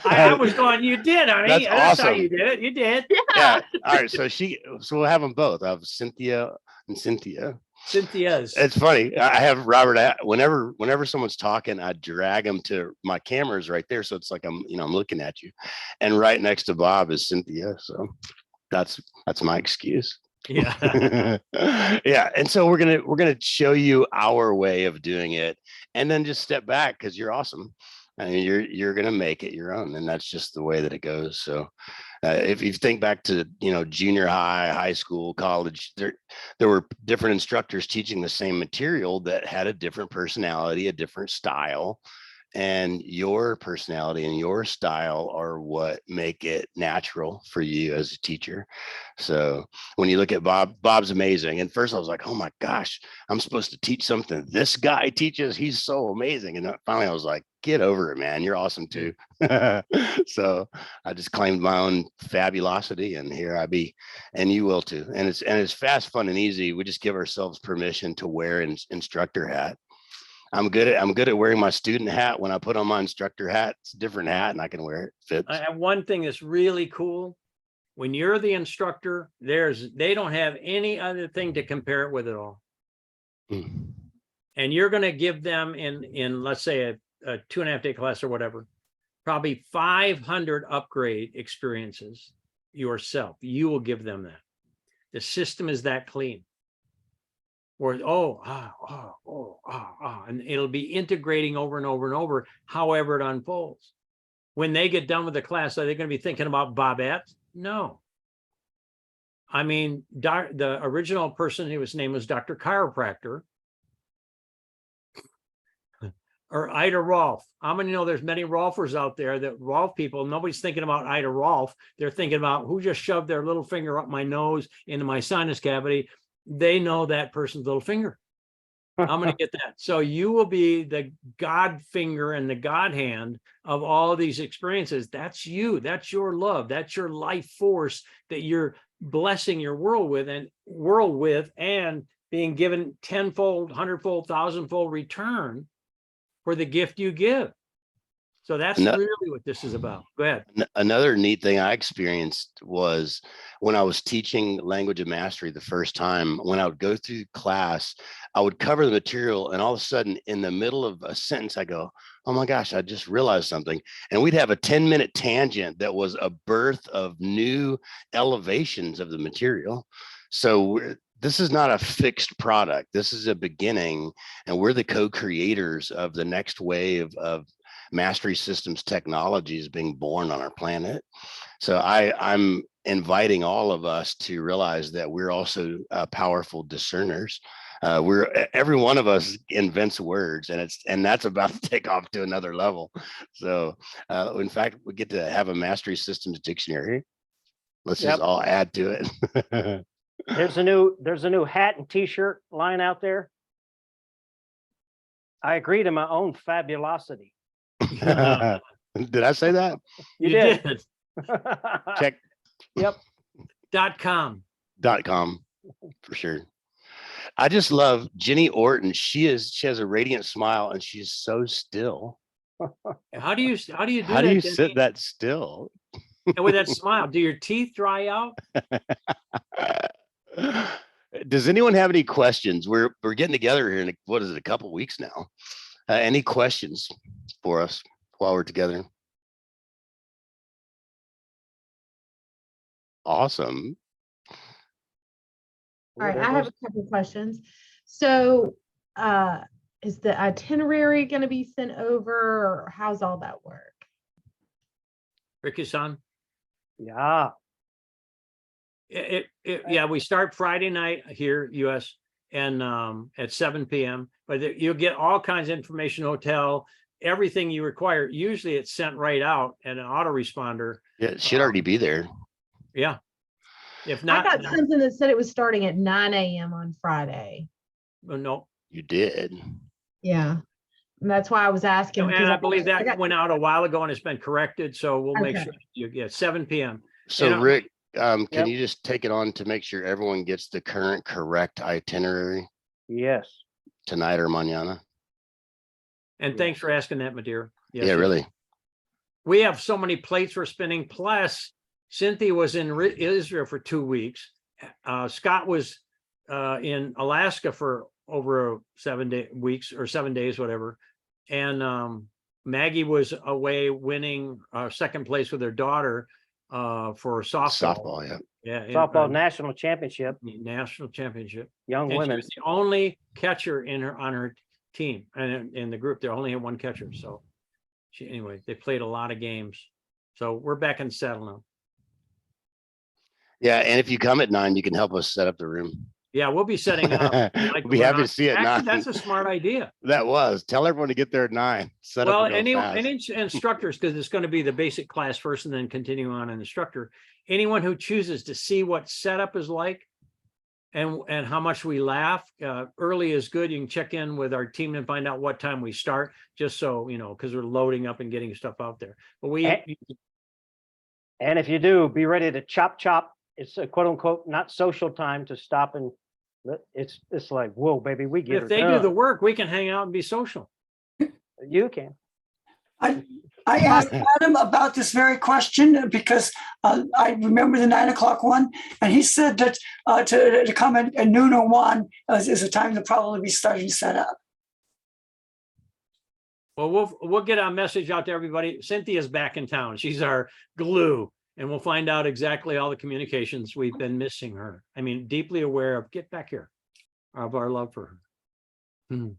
S2: I was
S1: going.
S2: going, you did, honey.
S1: That's
S2: That's how
S1: awesome.
S2: you did it. You did.
S1: Yeah. All right. So we'll have them both. I have Cynthia and Cynthia.
S2: Cynthia's.
S1: It's funny. I have Robert. Whenever someone's talking, I drag them to my cameras right there, so it's like I'm looking at you, and right next to Bob is Cynthia. So that's my excuse.
S2: Yeah.
S1: Yeah. And so we're gonna show you our way of doing it, and then just step back because you're awesome. I mean, you're gonna make it your own, and that's just the way that it goes. So if you think back to junior high, high school, college, there were different instructors teaching the same material that had a different personality, a different style. And your personality and your style are what make it natural for you as a teacher. So when you look at Bob's amazing. And first I was like, oh my gosh, I'm supposed to teach something this guy teaches. He's so amazing. And finally I was like, get over it, man. You're awesome too. So I just claimed my own fabulosity, and here I be, and you will too. And it's fast, fun, and easy. We just give ourselves permission to wear an instructor hat. I'm good at wearing my student hat. When I put on my instructor hat, it's a different hat, and I can wear it. Fits.
S2: I have one thing that's really cool. When you're the instructor, they don't have any other thing to compare it with at all.
S1: Mm.
S2: And you're going to give them in let's say a 2.5 day class or whatever, probably 500 upgrade experiences yourself. You will give them that. The system is that clean. Or and it'll be integrating over and over and over, however it unfolds. When they get done with the class, are they going to be thinking about Bobette? No. I mean, the original person, his name was Dr. Chiropractor. or Ida Rolf. How many know there's many Rolfers out there that Rolf people, nobody's thinking about Ida Rolf. They're thinking about who just shoved their little finger up my nose into my sinus cavity. They know that person's little finger. I'm going to get that. So you will be the God finger and the God hand of all of these experiences. That's you. That's your love. That's your life force that you're blessing your world with and being given tenfold, hundredfold, thousandfold return for the gift you give. So that's
S1: No-
S2: really what this is about. Go ahead.
S1: Another neat thing I experienced was when I was teaching language of mastery the first time, when I would go through class, I would cover the material, and all of a sudden in the middle of a sentence, I go, oh my gosh, I just realized something. And we'd have a 10-minute tangent that was a birth of new elevations of the material. So this is not a fixed product. This is a beginning, and we're the co-creators of the next wave of mastery systems technologies being born on our planet. So I'm inviting all of us to realize that we're also powerful discerners. Every one of us invents words, and that's about to take off to another level. So in fact, we get to have a mastery systems dictionary. Let's
S4: Yep.
S1: just all add to it.
S4: There's a new hat and t-shirt line out there. I agree to my own fabulosity.
S1: Did I say that?
S4: You did.
S1: Check
S2: .com.
S1: .com for sure. I just love Jenny Orton. She has a radiant smile, and she's so still.
S2: How do you do
S1: How do
S2: that,
S1: you
S2: Denny?
S1: sit that still?
S2: And with that smile, do your teeth dry out?
S1: Does anyone have any questions? We're getting together here in what is it, a couple weeks now. Any questions for us while we're together? Awesome.
S7: All right, I have a couple of questions. So, is the itinerary going to be sent over, or how's all that work?
S2: Ricky-san?
S4: Yeah.
S2: Yeah, we start Friday night here, US, and at 7 p.m. But you'll get all kinds of information, hotel, everything you require. Usually it's sent right out and an autoresponder.
S1: Yeah, it should already be there.
S2: Yeah. If
S7: I
S2: not,
S7: got something that said it was starting at 9 a.m. on Friday.
S2: no.
S1: You did.
S7: Yeah. And that's why I was asking.
S2: And
S7: because
S2: I believe
S7: I
S2: that
S7: got-
S2: went out a while ago and it's been corrected. So we'll make
S7: Okay.
S2: sure you get 7 p.m.
S1: So
S2: know-
S1: Rick, can
S4: Yep.
S1: you just take it on to make sure everyone gets the current correct itinerary
S4: Yes.
S1: tonight or mañana?
S2: And thanks for asking that, Madeira. Yes,
S1: Yeah,
S2: yes.
S1: really.
S2: We have so many plates we're spinning. Plus, Cynthia was in Israel for 2 weeks. Scott was in Alaska for over 7 weeks or 7 days, whatever. And Maggie was away winning second place with her daughter for softball.
S1: Softball, yeah.
S2: Yeah,
S4: Softball national championship,
S2: national championship.
S4: young
S2: And she
S4: women.
S2: was the only catcher on her team and in the group. They only had one catcher. So anyway, they played a lot of games. So we're back in the saddle now.
S1: Yeah, and if you come at 9, you can help us set up the room.
S2: Yeah, we'll be setting up. like
S1: We'll be
S2: we're
S1: happy
S2: not-
S1: to see you at
S2: Actually,
S1: 9.
S2: that's a smart idea.
S1: That was. Tell everyone to get there at 9. Set
S2: Well,
S1: up real fast.
S2: any instructors, because it's going to be the basic class first and then continue on an instructor. Anyone who chooses to see what setup is like and how much we laugh, early is good. You can check in with our team and find out what time we start, just so, you know, because we're loading up and getting stuff out there. But
S4: And if you do, be ready to chop. It's a quote unquote, not social time to stop and it's like, whoa, baby, we get
S2: if
S4: her
S2: they do the
S4: done.
S2: work, we can hang out and be social.
S4: You can.
S5: I asked Adam about this very question because I remember the 9 o'clock one, and he said that to come at noon or 1 is a time to probably be starting to set up.
S2: Well, we'll get a message out to everybody. Cynthia's back in town. She's our glue, and we'll find out exactly all the communications we've been missing her. I mean, deeply aware of, get back here, of our love for her.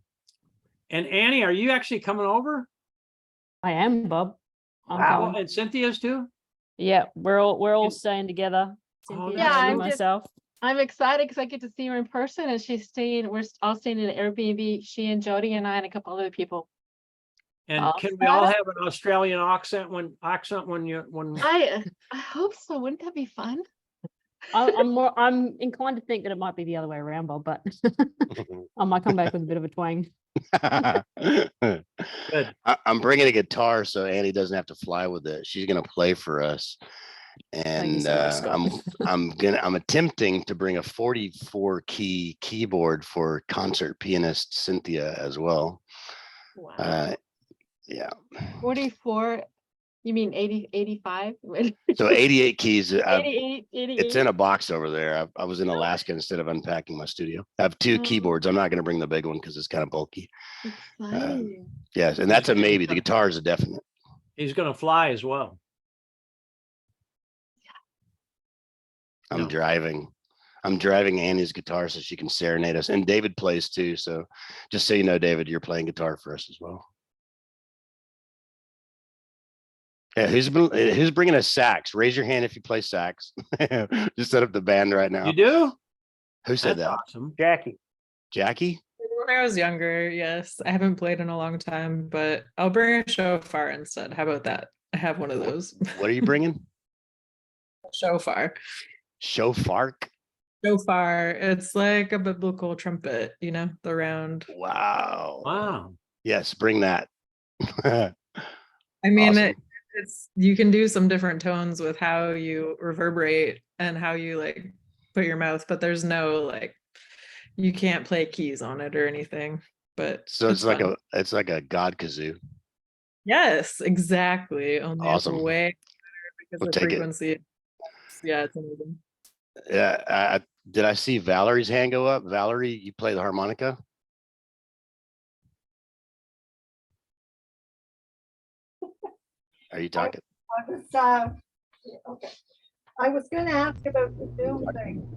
S2: And Annie, are you actually coming over?
S8: I am, Bob. I'm
S4: Wow.
S8: coming.
S2: And Cynthia's too?
S8: Yeah, we're all staying together.
S2: Oh,
S8: Cynthia
S2: that's
S8: and
S7: I'm just-
S8: myself.
S7: I'm excited because I get to see her in person, and we're all staying in an Airbnb, she and Jody and I and a couple other people.
S2: And can we all have an Australian accent when
S7: I hope so. Wouldn't that be fun?
S8: I'm inclined to think that it might be the other way around, Bob, but I might come back with a bit of a twang.
S2: Good.
S1: I'm bringing a guitar so Annie doesn't have to fly with it. She's gonna play for us.
S8: you
S1: And
S8: so much, Scott.
S1: I'm attempting to bring a 44 key keyboard for concert pianist Cynthia as well.
S7: Wow.
S1: Yeah.
S7: 44, you mean 80, 85?
S1: So 88 keys.
S7: 88,
S1: It's in a box over there. I was in Alaska instead of unpacking my studio. I have two
S7: Oh.
S1: keyboards. I'm not going to bring the big one because it's kind of bulky.
S7: Exciting.
S1: Yes, and that's a maybe. The guitar is a definite.
S2: he's gonna fly as well.
S1: I'm
S2: No.
S1: driving. I'm driving Annie's guitar so she can serenade us. And David plays too. So just so you know, David, you're playing guitar for us as well. Yeah, who's bringing a sax? Raise your hand if you play sax. Just set up the band right now.
S2: You do?
S1: Who said
S2: That's
S1: that?
S2: awesome.
S4: Jackie.
S1: Jackie?
S9: When I was younger, yes. I haven't played in a long time, but I'll bring a shofar instead. How about that? I have one of those.
S1: What are you bringing?
S9: Shofar.
S1: Shofar?
S9: Shofar. It's like a biblical trumpet, the round.
S1: Wow.
S2: Wow.
S1: Yes, bring that.
S9: I mean,
S1: Awesome.
S9: it's you can do some different tones with how you reverberate and how you put your mouth, but there's no you can't play keys on it or anything. But
S1: So it's like
S9: fun.
S1: it's like a God kazoo.
S9: Yes, exactly. Only it's
S1: Awesome.
S9: way better because
S1: We'll
S9: the
S1: take it.
S9: frequency. Yeah, it's amazing.
S1: Yeah. Did I see Valerie's hand go up? Valerie, you play the harmonica? Are you talking?
S10: Okay. I was gonna ask about the Zoom thing.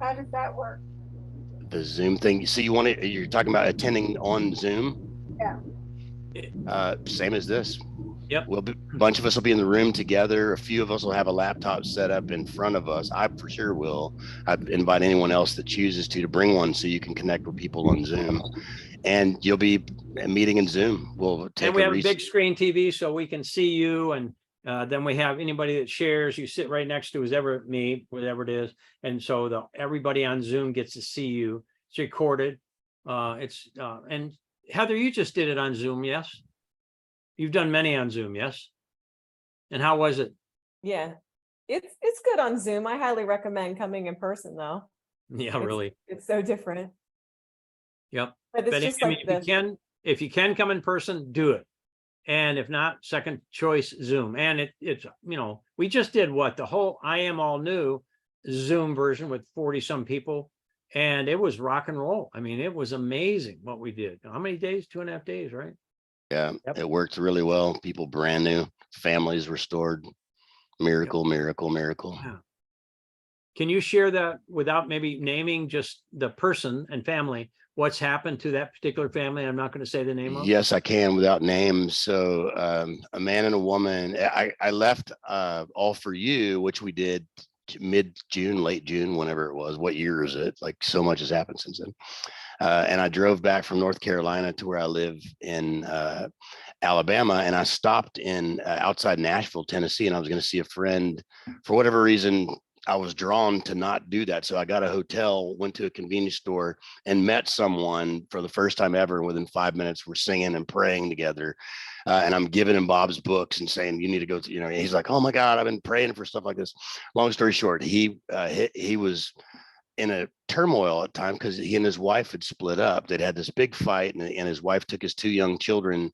S10: How does that work?
S1: The Zoom thing. So you're talking about attending on Zoom?
S10: Yeah.
S1: Same as this.
S2: Yep.
S1: A bunch of us will be in the room together. A few of us will have a laptop set up in front of us. I for sure will. I'd invite anyone else that chooses to bring one so you can connect with people on Zoom. And you'll be meeting in Zoom. We'll take
S2: And we have a
S1: rec-
S2: big screen TV so we can see you, and then we have anybody that shares, you sit right next to whoever me, whatever it is. And so everybody on Zoom gets to see you. It's recorded. And Heather, you just did it on Zoom, yes? You've done many on Zoom, yes? And how was it?
S11: Yeah, it's good on Zoom. I highly recommend coming in person though.
S2: Yeah, really.
S11: It's so different.
S2: Yep.
S11: But it's
S2: But
S11: just
S2: I mean,
S11: like
S2: if you can come in person, do it. And if not, second choice Zoom. And it's we just did the whole I Am All New Zoom version with 40 some people, and it was rock and roll. I mean, it was amazing what we did. How many days? 2.5 days, right?
S1: Yeah,
S4: Yep.
S1: it worked really well. People brand new, families restored. Miracle, miracle, miracle.
S2: Yeah. Can you share that without maybe naming just the person and family? What's happened to that particular family? I'm not going to say the name of.
S1: Yes, I can without names. So a man and a woman. I left All For You, which we did mid-June, late June, whenever it was. What year is it? Like so much has happened since then. And I drove back from North Carolina to where I live in Alabama, and I stopped in outside Nashville, Tennessee, and I was going to see a friend. For whatever reason, I was drawn to not do that. So I got a hotel, went to a convenience store, and met someone for the first time ever. And within 5 minutes, we're singing and praying together. And I'm giving him Bob's books and saying, you need to go to, he's like, oh my God, I've been praying for stuff like this. Long story short, he was in a turmoil at time because he and his wife had split up. They'd had this big fight, and his wife took his 2 young children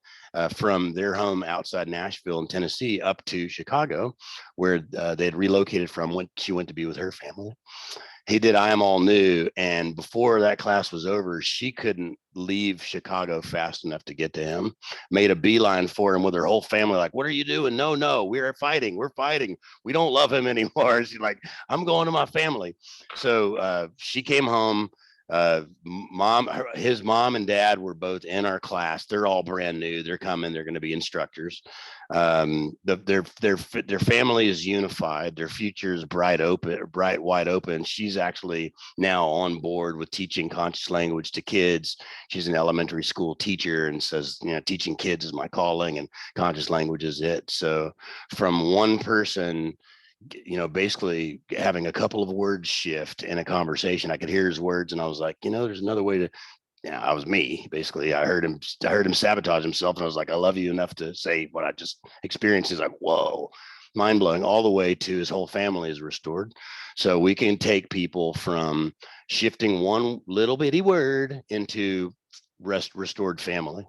S1: from their home outside Nashville in Tennessee up to Chicago, where they had relocated from when she went to be with her family. He did I Am All New, and before that class was over, she couldn't leave Chicago fast enough to get to him. Made a beeline for him with her whole family, like, what are you doing? No, we're fighting. We don't love him anymore. She's like, I'm going to my family. So she came home, His mom and dad were both in our class. They're all brand new. They're coming. They're going to be instructors. Their family is unified. Their future is bright, wide open. She's actually now on board with teaching conscious language to kids. She's an elementary school teacher and says, teaching kids is my calling and conscious language is it. So from one person, basically having a couple of words shift in a conversation, I could hear his words and I was like, there's another way to, I was me, basically. I heard him sabotage himself and I was like, I love you enough to say what I just experienced. Is like, whoa, mind blowing, all the way to his whole family is restored. So we can take people from shifting one little bitty word into restored family.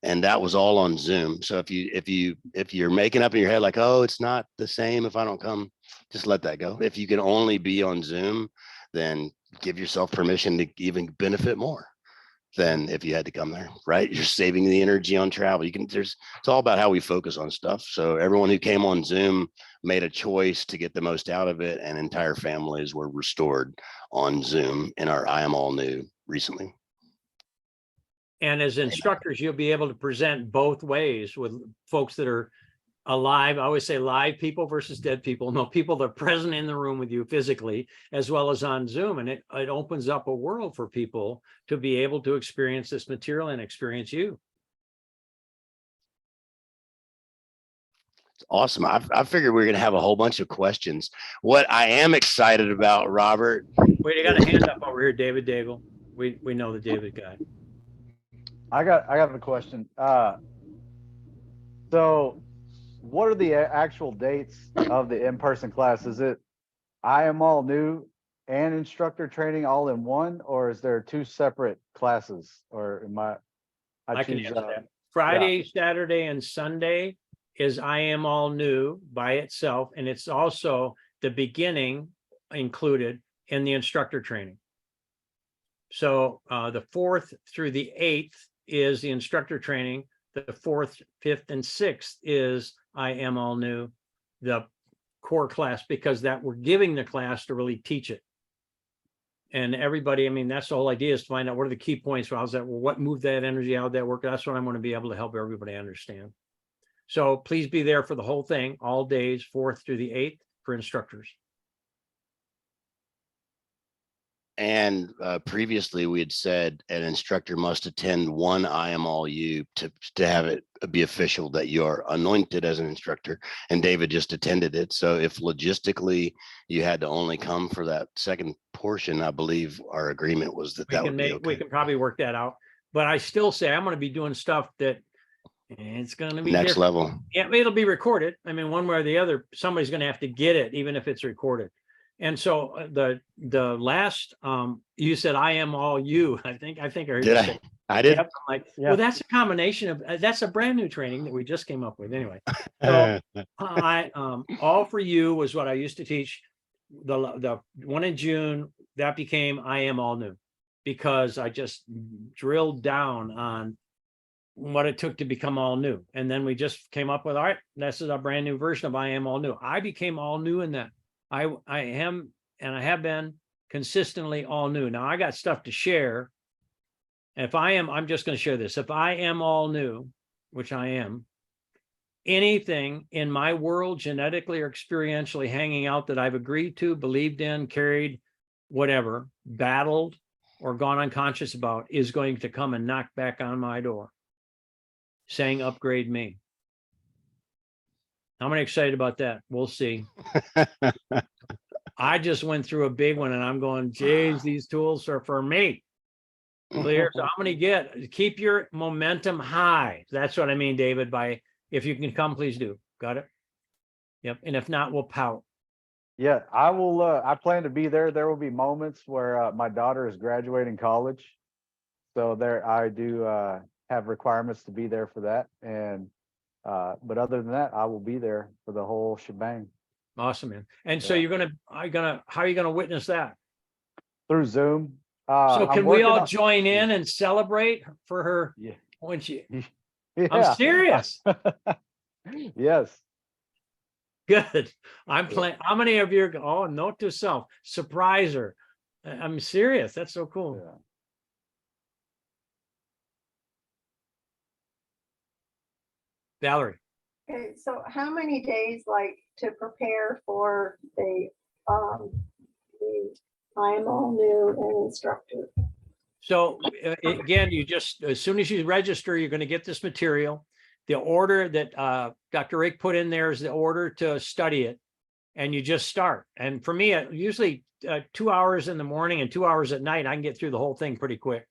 S1: And that was all on Zoom. So if you're making up in your head like, oh, it's not the same if I don't come, just let that go. If you can only be on Zoom, then give yourself permission to even benefit more than if you had to come there, right? You're saving the energy on travel. It's all about how we focus on stuff. So everyone who came on Zoom made a choice to get the most out of it, and entire families were restored on Zoom in our I Am All New recently.
S2: And as instructors, you'll be able to present both ways with folks that are alive. I always say live people versus dead people. No, people that are present in the room with you physically, as well as on Zoom. And it opens up a world for people to be able to experience this material and experience you.
S1: It's awesome. I figured we were going to have a whole bunch of questions. What I am excited about, Robert.
S2: Wait, I got a hand up over here, David Daigle. We know the David guy.
S6: I got a question. So what are the actual dates of the in-person class? Is it I Am All New and instructor training all in one, or is there two separate classes? Or
S2: I can answer that. Friday, Saturday, and Sunday is I Am All New by itself. And it's also the beginning included in the instructor training. So the 4th through the 8th is the instructor training. The 4th, 5th, and 6th is I Am All New, the core class, because that we're giving the class to really teach it. And everybody, that's the whole idea, is to find out what are the key points. How's that? Well, what moved that energy? How'd that work? That's what I'm going to be able to help everybody understand. So please be there for the whole thing, all days, 4th through the 8th for instructors.
S1: And previously we had said an instructor must attend one I Am All You to have it be official that you are anointed as an instructor. And David just attended it. So if logistically you had to only come for that second portion, I believe our agreement was that would be okay.
S2: We can probably work that out. But I still say I'm going to be doing stuff that it's going to be
S1: next
S2: different.
S1: level.
S2: Yeah, it'll be recorded. One way or the other, somebody's going to have to get it, even if it's recorded. And so the last you said I Am All You. I think I heard you say.
S1: I did.
S2: Yep. I'm like, well, that's a combination of that's a brand new training that we just came up with anyway. So All For You was what I used to teach. The one in June, that became I Am All New, because I just drilled down on what it took to become all new. And then we just came up with, all right, this is a brand new version of I Am All New. I became all new in that. I am, and I have been consistently all new. Now I got stuff to share. If I'm just going to share this. If I am all new, which I am, anything in my world, genetically or experientially hanging out that I've agreed to, believed in, carried, whatever, battled, or gone unconscious about, is going to come and knock back on my door saying, upgrade me. How many excited about that? We'll see. I just went through a big one and I'm going, geez, these tools are for me. Clear. So I'm going to keep your momentum high. That's what I mean, David, by if you can come, please do. Got it? Yep. And if not, we'll pout.
S6: Yeah, I will. I plan to be there. There will be moments where my daughter is graduating college. So there, I do have requirements to be there for that. And but other than that, I will be there for the whole shebang.
S2: Awesome, man. And so how are you gonna witness that?
S6: Through Zoom.
S2: So can we all join in and celebrate for her when she?
S6: Yeah.
S2: I'm serious.
S6: Yes.
S2: Good. I'm playing. How many of you? Oh, note to self: surprise her. I'm serious. That's so cool.
S6: Yeah.
S2: Valerie.
S10: Okay, so how many days like to prepare for the I am all new and instructor?
S2: So again, you just, as soon as you register, you're going to get this material. The order that Dr. Rake put in there is the order to study it. And you just start. And for me, usually 2 hours in the morning and 2 hours at night, I can get through the whole thing pretty quick.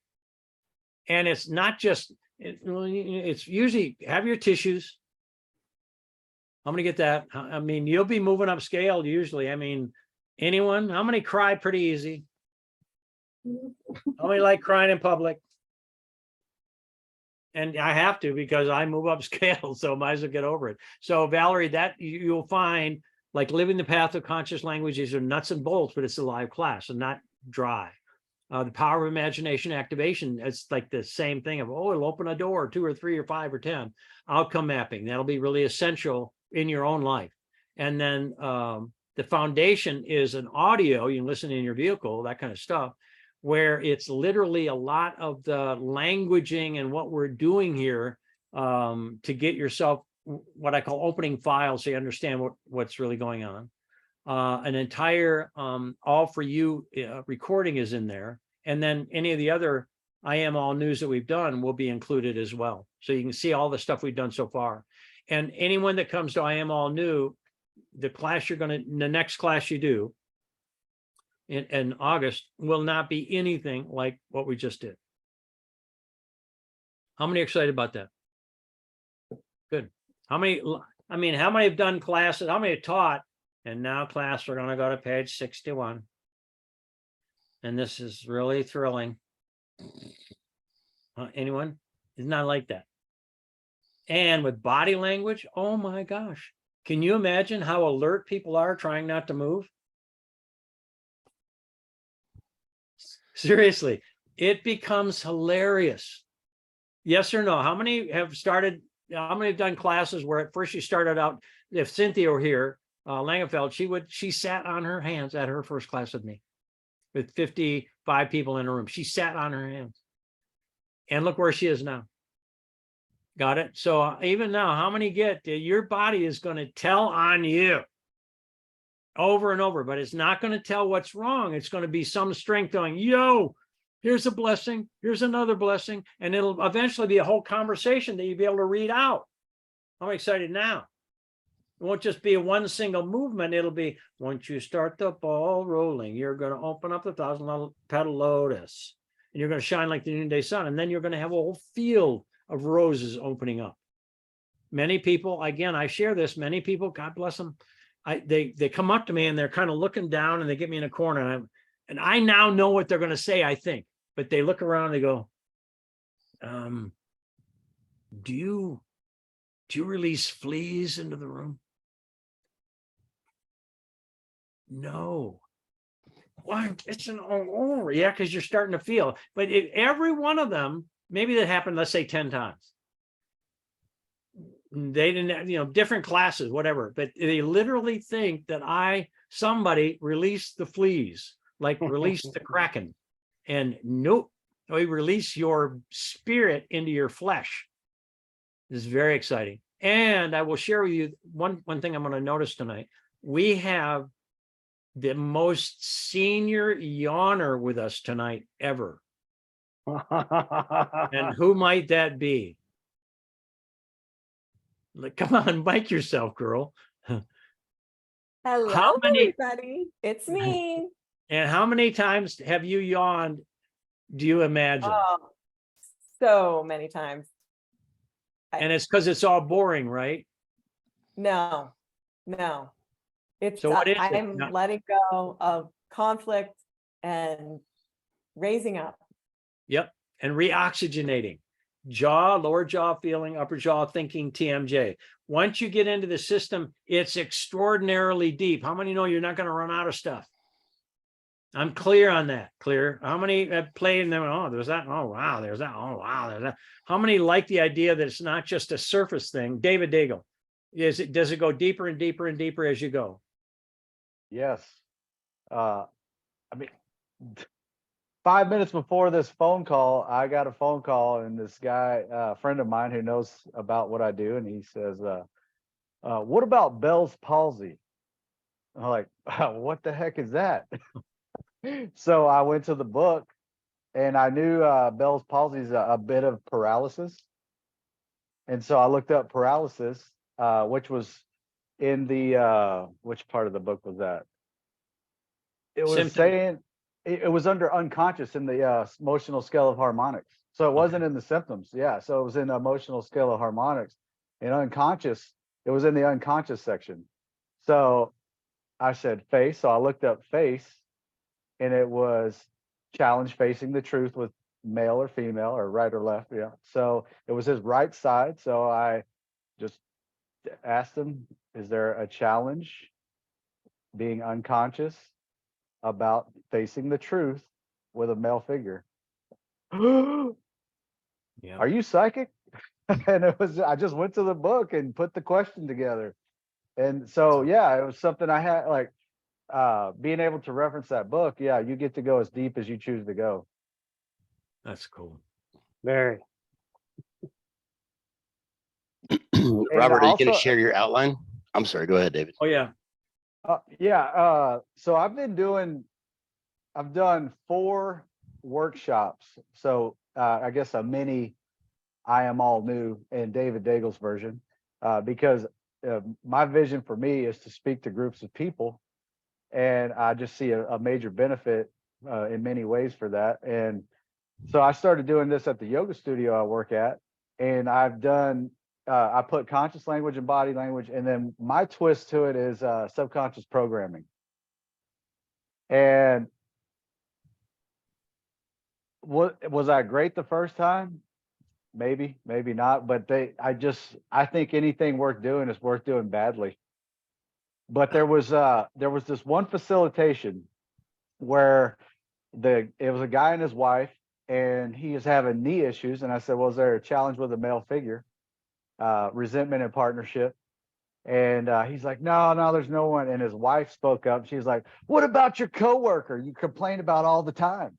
S2: And it's not just, it's usually have your tissues. I'm gonna get that. I mean, you'll be moving up scale usually. I mean, anyone, how many cry pretty easy? How many like crying in public? And I have to because I move up scale, so might as well get over it. So Valerie, that you'll find like living the path of conscious language, these are nuts and bolts, but it's a live class and not dry. The power of imagination activation, it's like the same thing of, oh, it'll open a door, 2 or 3 or 5 or 10. Outcome mapping, that'll be really essential in your own life. And then the foundation is an audio, you can listen in your vehicle, that kind of stuff, where it's literally a lot of the languaging and what we're doing here to get yourself what I call opening files so you understand what's really going on. An entire all for you recording is in there. And then any of the other I Am All News that we've done will be included as well. So you can see all the stuff we've done so far. And anyone that comes to I Am All New, the class the next class you do in August will not be anything like what we just did. How many are excited about that? Good. How many, I mean, how many have done classes? How many have taught? And now class, we're going to go to page 61. And this is really thrilling. Anyone? It's not like that. And with body language, oh my gosh. Can you imagine how alert people are trying not to move? Seriously, it becomes hilarious. Yes or no? How many have started? How many have done classes where at first you started out, if Cynthia were here, Langenfeld, she sat on her hands at her first class with me with 55 people in a room. She sat on her hands and look where she is now. Got it? So even now, how many get your body is going to tell on you over and over, but it's not going to tell what's wrong. It's going to be some strength going, yo, here's a blessing. Here's another blessing. And it'll eventually be a whole conversation that you'll be able to read out. I'm excited now. It won't just be one single movement. It'll be, once you start the ball rolling, you're going to open up the 1,000-petal lotus and you're going to shine like the noonday sun. And then you're going to have a whole field of roses opening up. Many people, again, I share this, many people, God bless them, they come up to me and they're kind of looking down and they get me in a corner and I now know what they're going to say, I think, but they look around and they go, do you release fleas into the room? No. Why? It's an all over. Yeah, because you're starting to feel. But every one of them, maybe that happened, let's say 10 times. They didn't, different classes, whatever, but they literally think that somebody released the fleas, like release the Kraken. And nope, we release your spirit into your flesh. This is very exciting. And I will share with you one thing I'm going to notice tonight. We have the most senior yawner with us tonight ever. And who might that be? Like, come on, bike yourself, girl.
S11: Hello, everybody. It's me.
S2: And how many times have you yawned, do you imagine?
S11: Oh, so many times.
S2: And it's because it's all boring, right?
S11: No. It's
S2: so what is
S11: I'm letting go of conflict and raising up.
S2: Yep. And reoxygenating. Jaw, lower jaw feeling, upper jaw thinking, TMJ. Once you get into the system, it's extraordinarily deep. How many know you're not going to run out of stuff? I'm clear on that. Clear. How many have played and then, oh, there's that. Oh, wow. There's that. Oh, wow. There's that. How many like the idea that it's not just a surface thing? David Daigle. Does it go deeper and deeper and deeper as you go?
S6: Yes. I mean, 5 minutes before this phone call, I got a phone call, and this guy, a friend of mine who knows about what I do, and he says, what about Bell's palsy? I'm like, what the heck is that? So I went to the book, and I knew Bell's palsy is a bit of paralysis. And so I looked up paralysis, which was in the, which part of the book was that? It was
S2: Symptom.
S6: saying, it was under unconscious in the emotional scale of harmonics. So it wasn't in the symptoms. Yeah. So it was in the emotional scale of harmonics. And unconscious, it was in the unconscious section. So I said face. So I looked up face, and it was challenge facing the truth with male or female or right or left. Yeah. So it was his right side. So I just asked him, is there a challenge being unconscious about facing the truth with a male figure?
S2: Yeah.
S6: Are you psychic? And it was, I just went to the book and put the question together. And so, yeah, it was something I had, like, being able to reference that book. Yeah, you get to go as deep as you choose to go.
S2: That's cool.
S4: Very.
S1: Robert, are you going to
S6: also-
S1: share your outline? I'm sorry. Go ahead, David.
S2: Oh, yeah.
S6: So I've done 4 workshops. So I guess a mini I Am All New in David Daigle's version, because my vision for me is to speak to groups of people. And I just see a major benefit in many ways for that. And so I started doing this at the yoga studio I work at. And I've done, I put conscious language and body language. And then my twist to it is subconscious programming. And was I great the first time? Maybe, maybe not. But I think anything worth doing is worth doing badly. But there was this one facilitation where it was a guy and his wife, and he is having knee issues. And I said, well, is there a challenge with a male figure? Resentment in partnership. And he's like, no, there's no one. And his wife spoke up. She's like, what about your coworker you complain about all the time?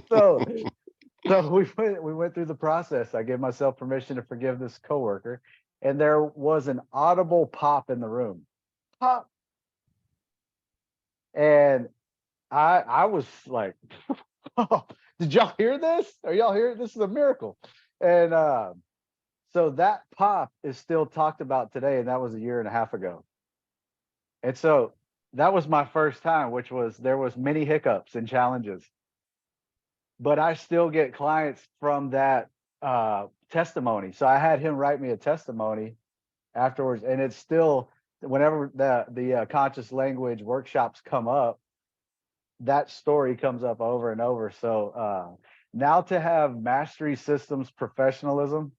S6: So we went through the process. I gave myself permission to forgive this coworker, and there was an audible pop in the room. Pop. And I was like, oh, did y'all hear this? Are y'all hearing this? Is a miracle. And so that pop is still talked about today, and that was a year and a half ago. And so that was my first time, which was, there was many hiccups and challenges. But I still get clients from that testimony. So I had him write me a testimony afterwards, and it's still, whenever the conscious language workshops come up, that story comes up over and over. So now to have mastery systems professionalism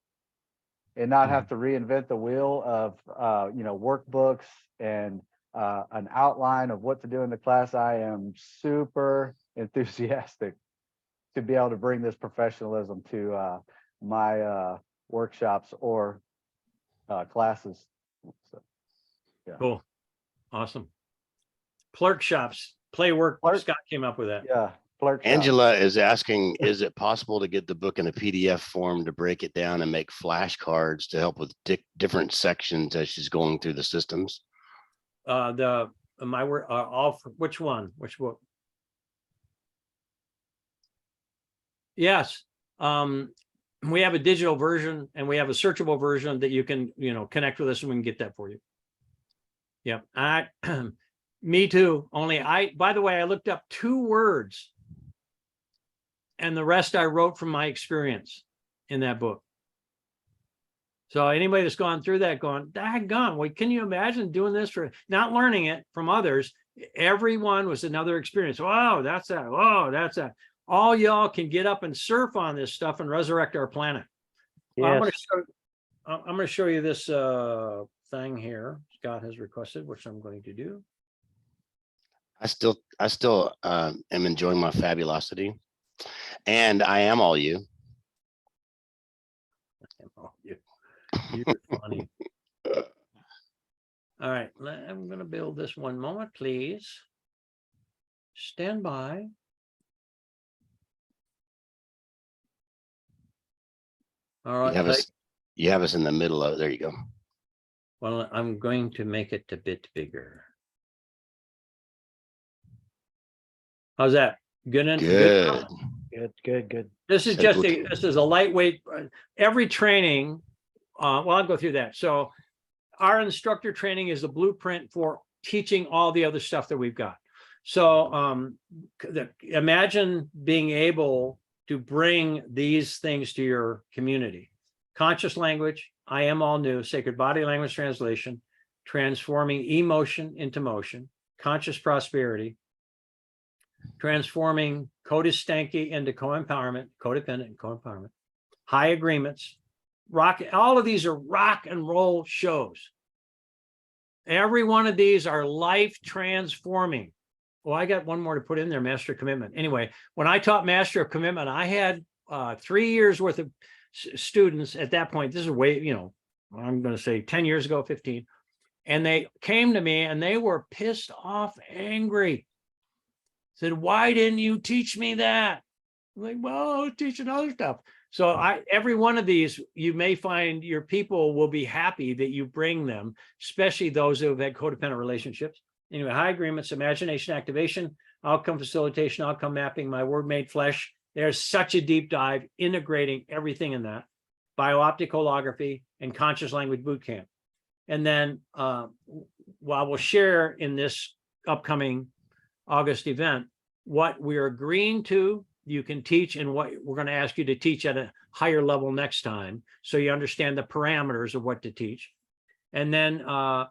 S6: and not have to reinvent the wheel of workbooks and an outline of what to do in the class, I am super enthusiastic to be able to bring this professionalism to my workshops or classes. So, yeah.
S2: Cool. Awesome. Clerk shops, play work. Scott came up with that.
S6: Yeah. Clerk shops.
S1: Angela is asking, is it possible to get the book in a PDF form to break it down and make flashcards to help with different sections as she's going through the systems?
S2: My work, which one? Which book? Yes. We have a digital version, and we have a searchable version that you can, connect with us, and we can get that for you. Yep. Me too. Only by the way, I looked up 2 words, and the rest I wrote from my experience in that book. So anybody that's gone through that going, daggone, well, can you imagine doing this for not learning it from others? Everyone was another experience. Oh, that's that. Oh, that's that. All y'all can get up and surf on this stuff and resurrect our planet. Well, I'm going to show you this thing here. Scott has requested, which I'm going to do.
S1: I still am enjoying my fabulosity, and I am all you.
S2: I am all you. You're funny. All right, I'm going to build this one moment, please. stand by. All
S1: You
S2: right.
S1: have us in the middle of, there you go.
S2: Well, I'm going to make it a bit bigger. How's that? Good.
S1: Good.
S4: Good.
S2: This is
S1: So
S2: just
S1: look-
S2: this is a lightweight, every training, well, I'll go through that. So our instructor training is the blueprint for teaching all the other stuff that we've got. So imagine being able to bring these things to your community. Conscious language, I am all new, sacred body language translation, transforming emotion into motion, conscious prosperity, transforming codestanky into co-empowerment, codependent and co-empowerment, high agreements, rock. All of these are rock and roll shows. Every one of these are life transforming. Well, I got one more to put in there, Master of Commitment. Anyway, when I taught Master of Commitment, I had 3 years worth of students at that point. This is way, I'm going to say 10 years ago, 15. And they came to me and they were pissed off, angry. Said, why didn't you teach me that? I'm like, well, I was teaching other stuff. So every one of these, you may find your people will be happy that you bring them, especially those who have had codependent relationships. Anyway, high agreements, imagination activation, outcome facilitation, outcome mapping, my word made flesh. There's such a deep dive integrating everything in that. Biooptic holography and conscious language boot camp. And then we'll share in this upcoming August event what we're agreeing to, you can teach, and what we're going to ask you to teach at a higher level next time, so you understand the parameters of what to teach. And then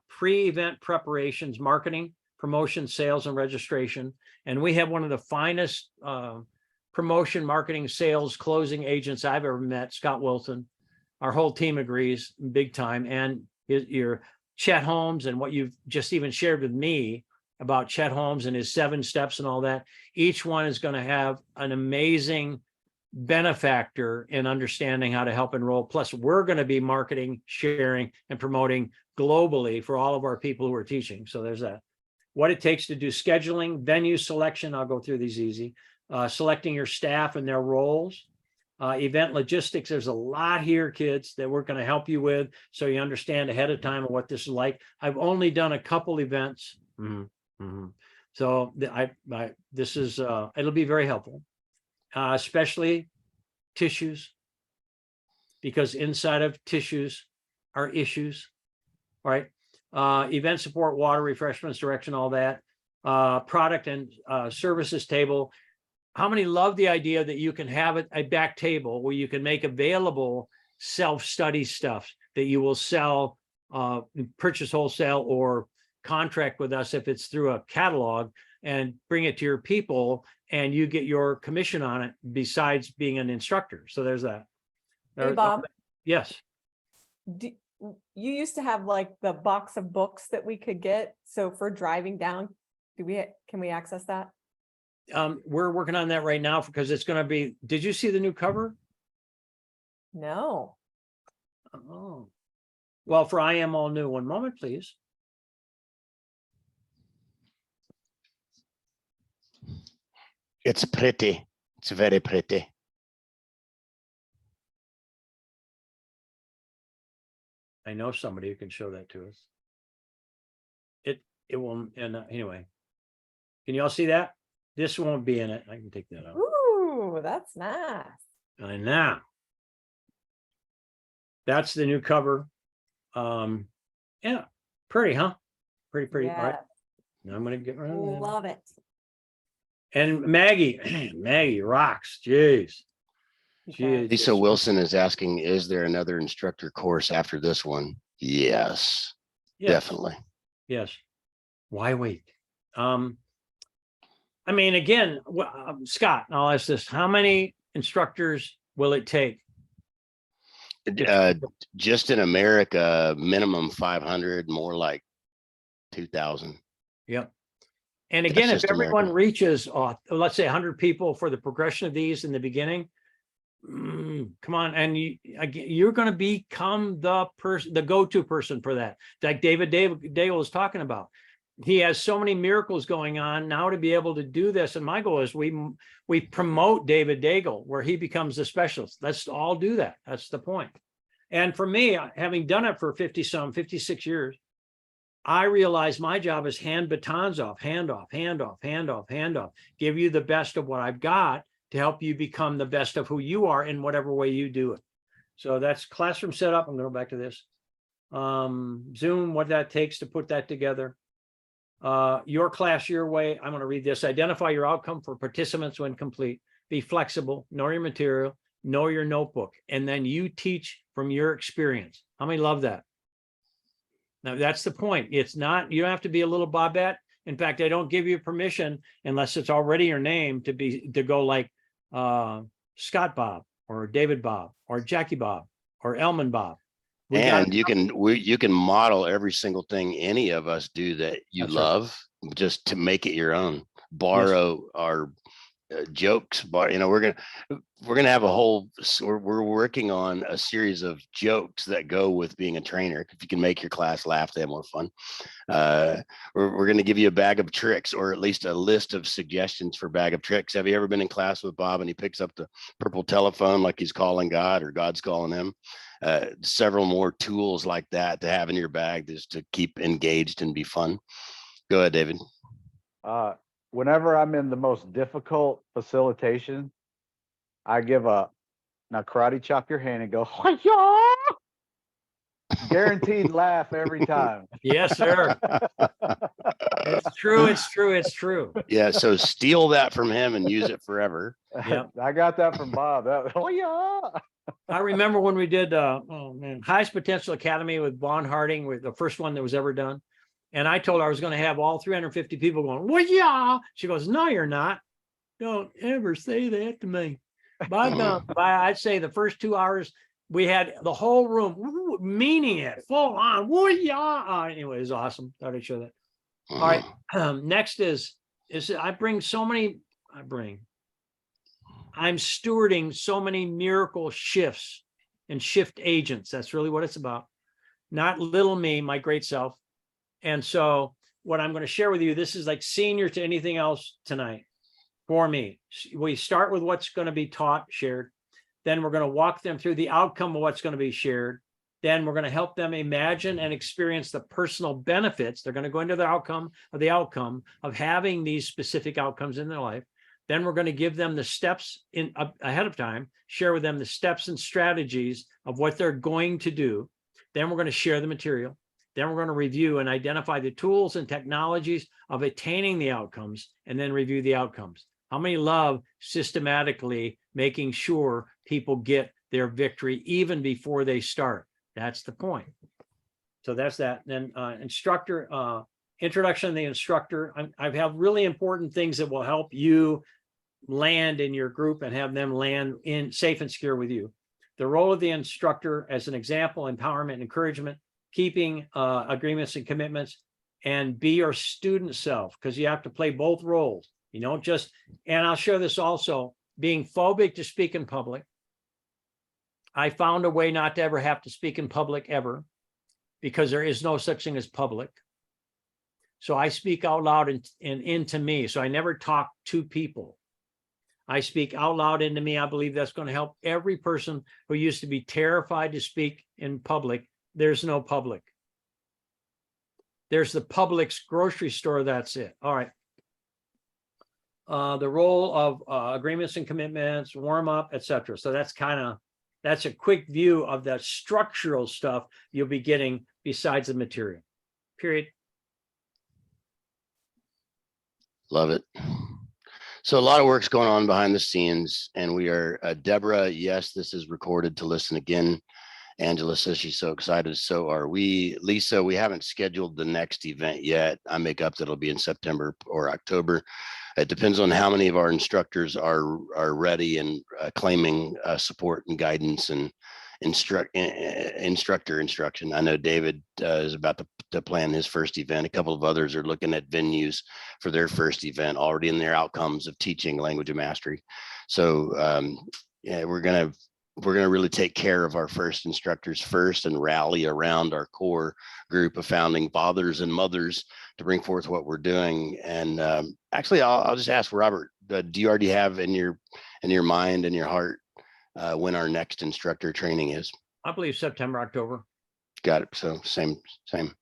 S2: pre-event preparations, marketing, promotion, sales, and registration. And we have one of the finest promotion, marketing, sales, closing agents I've ever met, Scott Wilson. Our whole team agrees big time. And your Chet Holmes and what you've just even shared with me about Chet Holmes and his 7 steps and all that. Each one is going to have an amazing benefactor in understanding how to help enroll. Plus, we're going to be marketing, sharing, and promoting globally for all of our people who are teaching. So there's that. What it takes to do scheduling, venue selection. I'll go through these easy. Selecting your staff and their roles. Event logistics. There's a lot here, kids, that we're going to help you with, so you understand ahead of time what this is like. I've only done a couple events. So this is it'll be very helpful, especially tissues, because inside of tissues are issues. All right. Event support, water, refreshments, direction, all that. Product and services table. How many love the idea that you can have a back table where you can make available self-study stuff that you will sell, purchase wholesale, or contract with us if it's through a catalog, and bring it to your people, and you get your commission on it besides being an instructor. So there's that.
S11: Hey, Bob.
S2: Yes.
S11: You used to have like the box of books that we could get. So for driving down, can we access that?
S2: We're working on that right now because it's going to be, did you see the new cover?
S11: No.
S2: Oh, well, for I Am All New, one moment, please.
S1: It's pretty. It's very pretty.
S2: I know somebody who can show that to us. It won't, and anyway, can you all see that? This won't be in it. I can take that out.
S11: Ooh, that's nice.
S2: And now, that's the new cover. Yeah, pretty, huh? Pretty. All right. Now I'm gonna get rid of that.
S11: Love it.
S2: And Maggie rocks. Jeez.
S1: Lisa Wilson is asking, is there another instructor course after this one? Yes, definitely.
S2: Yes. Why wait? I mean, again, Scott, I'll ask this. How many instructors will it take?
S1: Just in America, minimum 500, more like 2,000.
S2: Yep. And again, if
S1: just
S2: everyone
S1: America.
S2: reaches, let's say 100 people for the progression of these in the beginning, come on, and you're going to become the person, the go-to person for that. Like David Dale was talking about. he has so many miracles going on now to be able to do this. And my goal is we promote David Daigle where he becomes the specialist. Let's all do that. That's the point. And for me, having done it for 56 years, I realize my job is hand batons off, hand off, hand off, hand off, hand off, give you the best of what I've got to help you become the best of who you are in whatever way you do it. So that's classroom setup. I'm going to go back to this. Zoom, what that takes to put that together. Your class, your way. I'm going to read this. Identify your outcome for participants when complete. Be flexible, know your material, know your notebook, and then you teach from your experience. How many love that? Now, that's the point. It's not, you don't have to be a little Bobette. In fact, I don't give you permission unless it's already your name to go like Scott Bob or David Bob or Jackie Bob or Elman Bob.
S1: And you can model every single thing any of us do that you
S2: That's right.
S1: love, just to make it your own. Borrow our jokes, but we're gonna have a whole. We're working on a series of jokes that go with being a trainer. If you can make your class laugh, they have more fun. We're gonna give you a bag of tricks, or at least a list of suggestions for bag of tricks. Have you ever been in class with Bob and he picks up the purple telephone like he's calling God or God's calling him? Several more tools like that to have in your bag just to keep engaged and be fun. Go ahead, David.
S6: Whenever I'm in the most difficult facilitation, I give now karate chop your hand and go, "Hi-ya!" Guaranteed laugh every time.
S2: Yes, sir. It's true. It's true. It's true.
S1: Yeah, so steal that from him and use it forever.
S2: Yep.
S6: I got that from Bob. "Hi-ya!"
S2: I remember when we did Highest Potential Academy with Vaughn Harding, with the first one that was ever done. And I told her I was going to have all 350 people going, "Well, yeah." She goes, "No, you're not. Don't ever say that to me." By I'd say the first 2 hours, we had the whole room meaning it full on. Well, yeah. Anyway, it was awesome. Thought I'd show that. All right. Next is I'm stewarding so many miracle shifts and shift agents. That's really what it's about. Not little me, my great self. And so what I'm going to share with you, this is like senior to anything else tonight for me. We start with what's going to be taught, shared. Then we're going to walk them through the outcome of what's going to be shared. Then we're going to help them imagine and experience the personal benefits. They're going to go into the outcome of having these specific outcomes in their life. Then we're going to give them the steps ahead of time, share with them the steps and strategies of what they're going to do. Then we're going to share the material. Then we're going to review and identify the tools and technologies of attaining the outcomes, and then review the outcomes. How many love systematically making sure people get their victory even before they start? That's the point. So that's that. Then instructor, introduction to the instructor. I have really important things that will help you land in your group and have them land in safe and secure with you. The role of the instructor as an example, empowerment, encouragement, keeping agreements and commitments, and be your student self, because you have to play both roles. You don't just, and I'll share this also, being phobic to speak in public. I found a way not to ever have to speak in public ever, because there is no such thing as public. So I speak out loud and into me. So I never talk to people. I speak out loud into me. I believe that's going to help every person who used to be terrified to speak in public. There's no public. There's the Publix grocery store. That's it. All right. The role of agreements and commitments, warm up, etc. So that's a quick view of that structural stuff you'll be getting besides the material. Period.
S1: Love it. So a lot of work's going on behind the scenes, and we are, Deborah, yes, this is recorded to listen again. Angela says she's so excited. So are we. Lisa, we haven't scheduled the next event yet. I make up that it'll be in September or October. It depends on how many of our instructors are ready and claiming support and guidance and instructor instruction. I know David is about to plan his first event. A couple of others are looking at venues for their first event, already in their outcomes of teaching language of mastery. So yeah, we're going to we're going to really take care of our first instructors first and rally around our core group of founding fathers and mothers to bring forth what we're doing. And actually, I'll just ask Robert, do you already have in your mind and your heart when our next instructor training is?
S2: I believe September, October.
S1: Got it. So same.
S2: And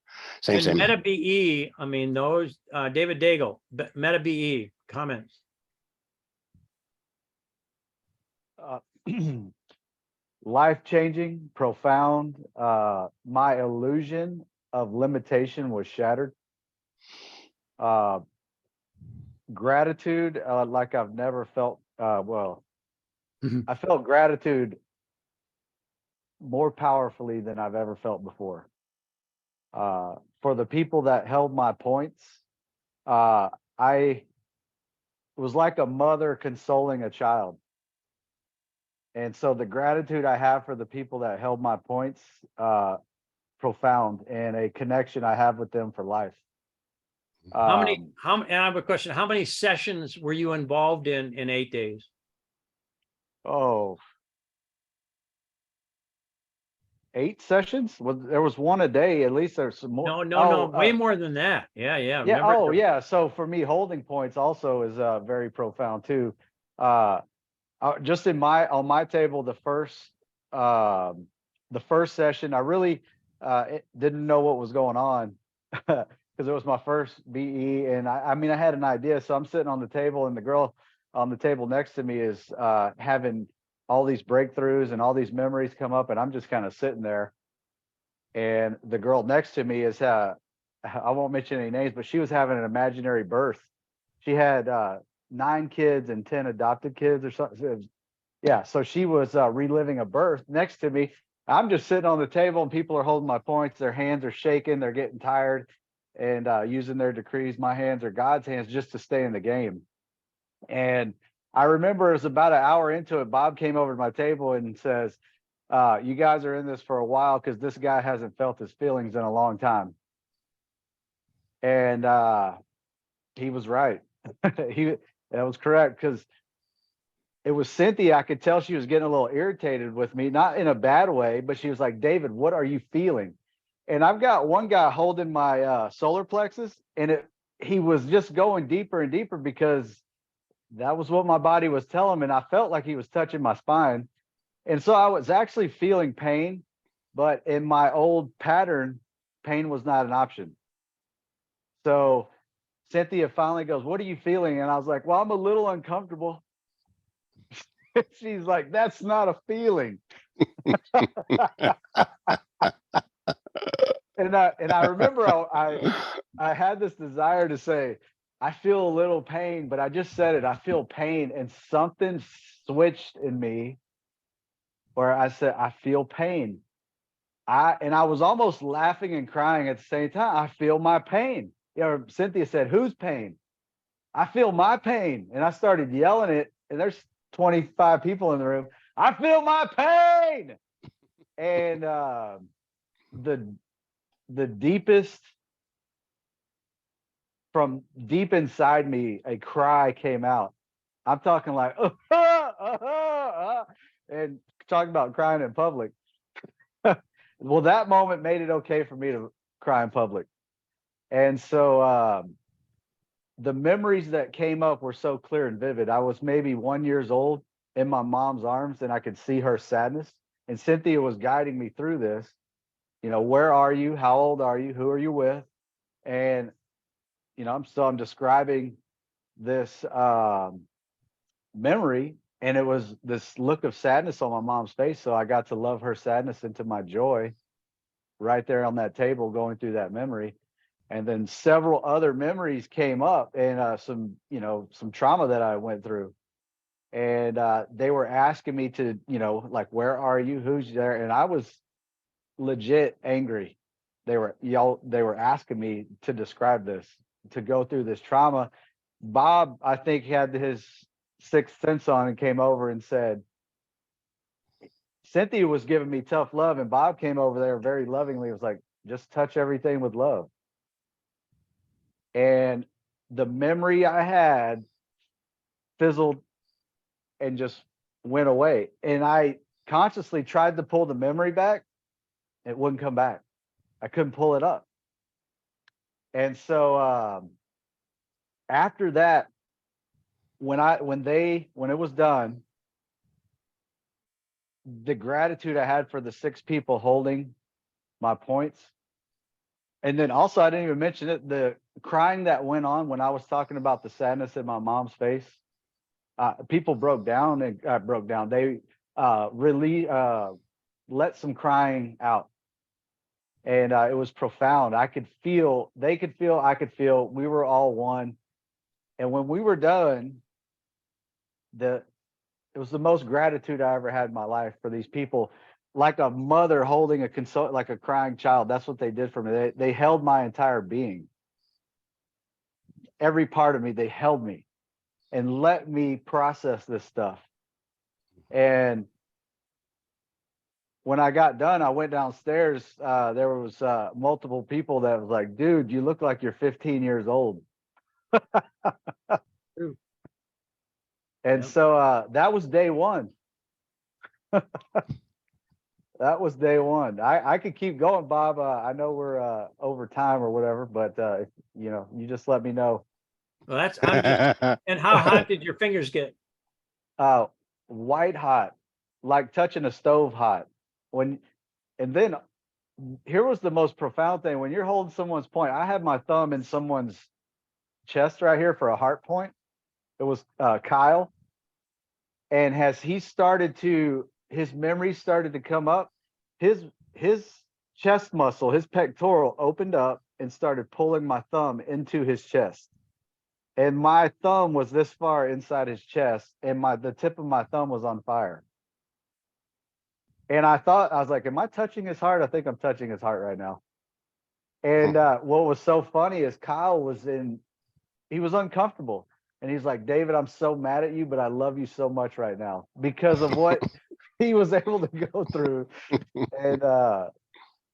S2: Meta BE, I mean, those, David Daigle, Meta BE, comments.
S6: Life-changing, profound. My illusion of limitation was shattered. Gratitude, like I've never felt. I felt gratitude more powerfully than I've ever felt before. For the people that held my points, I was like a mother consoling a child. And so the gratitude I have for the people that held my points, profound, and a connection I have with them for life.
S2: And I have a question. How many sessions were you involved in 8 days?
S6: Oh, 8 sessions? Well, there was one a day. At least there's some more.
S2: No, way more than that. Yeah.
S6: Yeah.
S2: Remember-
S6: Oh, yeah. So for me, holding points also is very profound too. Just on my table, the first session, I really didn't know what was going on because it was my first BE, and I mean I had an idea. So I'm sitting on the table, and the girl on the table next to me is having all these breakthroughs and all these memories come up, and I'm just kind of sitting there. And the girl next to me is I won't mention any names, but she was having an imaginary birth. She had 9 kids and 10 adopted kids or something. Yeah, so she was reliving a birth next to me. I'm just sitting on the table, and people are holding my points. Their hands are shaking. They're getting tired and using their decrees. My hands are God's hands just to stay in the game. And I remember it was about an hour into it, Bob came over to my table and says, you guys are in this for a while because this guy hasn't felt his feelings in a long time. And he was right. That was correct, because it was Cynthia. I could tell she was getting a little irritated with me, not in a bad way, but she was like, David, what are you feeling? And I've got one guy holding my solar plexus, and he was just going deeper and deeper because that was what my body was telling me. And I felt like he was touching my spine. And so I was actually feeling pain, but in my old pattern, pain was not an option. So Cynthia finally goes, what are you feeling? And I was like, well, I'm a little uncomfortable. She's like, that's not a feeling. And I remember I had this desire to say, I feel a little pain, but I just said it. I feel pain, and something switched in me where I said, I feel pain. And I was almost laughing and crying at the same time. I feel my pain. Cynthia said, whose pain? I feel my pain. And I started yelling it, and there's 25 people in the room. I feel my pain. And the deepest, from deep inside me, a cry came out. I'm talking like, and talking about crying in public. Well, that moment made it okay for me to cry in public. And so the memories that came up were so clear and vivid. I was maybe 1 year old in my mom's arms, and I could see her sadness. And Cynthia was guiding me through this. Where are you? How old are you? Who are you with? And, I'm describing this memory, and it was this look of sadness on my mom's face. So I got to love her sadness into my joy right there on that table, going through that memory. And then several other memories came up, and some trauma that I went through. And they were asking me to, like, where are you? Who's there? And I was legit angry. They were asking me to describe this, to go through this trauma. Bob, I think, had his sixth sense on and came over and said, Cynthia was giving me tough love, and Bob came over there very lovingly. Was like, just touch everything with love. And the memory I had fizzled and just went away. And I consciously tried to pull the memory back. It wouldn't come back. I couldn't pull it up. And so after that, when it was done, the gratitude I had for the 6 people holding my points. And then also, I didn't even mention it, the crying that went on when I was talking about the sadness in my mom's face. People broke down and broke down. They really let some crying out. And it was profound. I could feel, they could feel, I could feel, we were all one. And when we were done, it was the most gratitude I ever had in my life for these people, like a mother holding like a crying child. That's what they did for me. They held my entire being. Every part of me, they held me and let me process this stuff. And when I got done, I went downstairs. There was multiple people that was like, dude, you look like you're 15 years old. And so that was day one. That was day one. I could keep going, Bob. I know we're over time or whatever, but you just let me know.
S2: Well, and how hot did your fingers get?
S6: White hot, like touching a stove hot. And then here was the most profound thing. When you're holding someone's point, I had my thumb in someone's chest right here for a heart point. It was Kyle. And as he started to, his memory started to come up, his chest muscle, his pectoral opened up and started pulling my thumb into his chest. And my thumb was this far inside his chest, and the tip of my thumb was on fire. And I was like, am I touching his heart? I think I'm touching his heart right now. And what was so funny is Kyle he was uncomfortable. And he's like, David, I'm so mad at you, but I love you so much right now because of what he was able to go through. And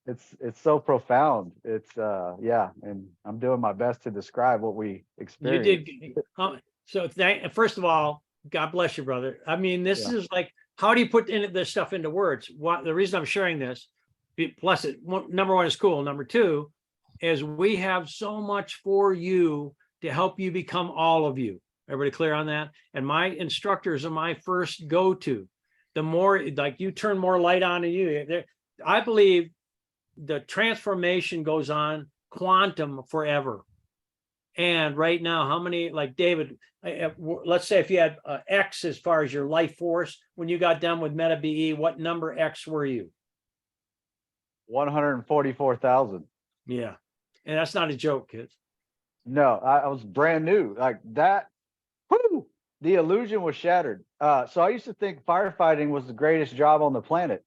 S6: it's so profound. It's and I'm doing my best to describe what we experienced.
S2: You did. So first of all, God bless you, brother. I mean, this is like, how do you put this stuff into words? The reason I'm sharing this, plus number one is cool. Number two is we have so much for you to help you become all of you. Everybody clear on that? And my instructors are my first go-to. The more like you turn more light on in you, I believe the transformation goes on quantum forever. And right now, how many, like David, let's say if you had X as far as your life force, when you got done with Meta BE, what number X were you?
S6: 144,000.
S2: Yeah. And that's not a joke, kids.
S6: No, I was brand new like that. Whoo, the illusion was shattered. So I used to think firefighting was the greatest job on the planet.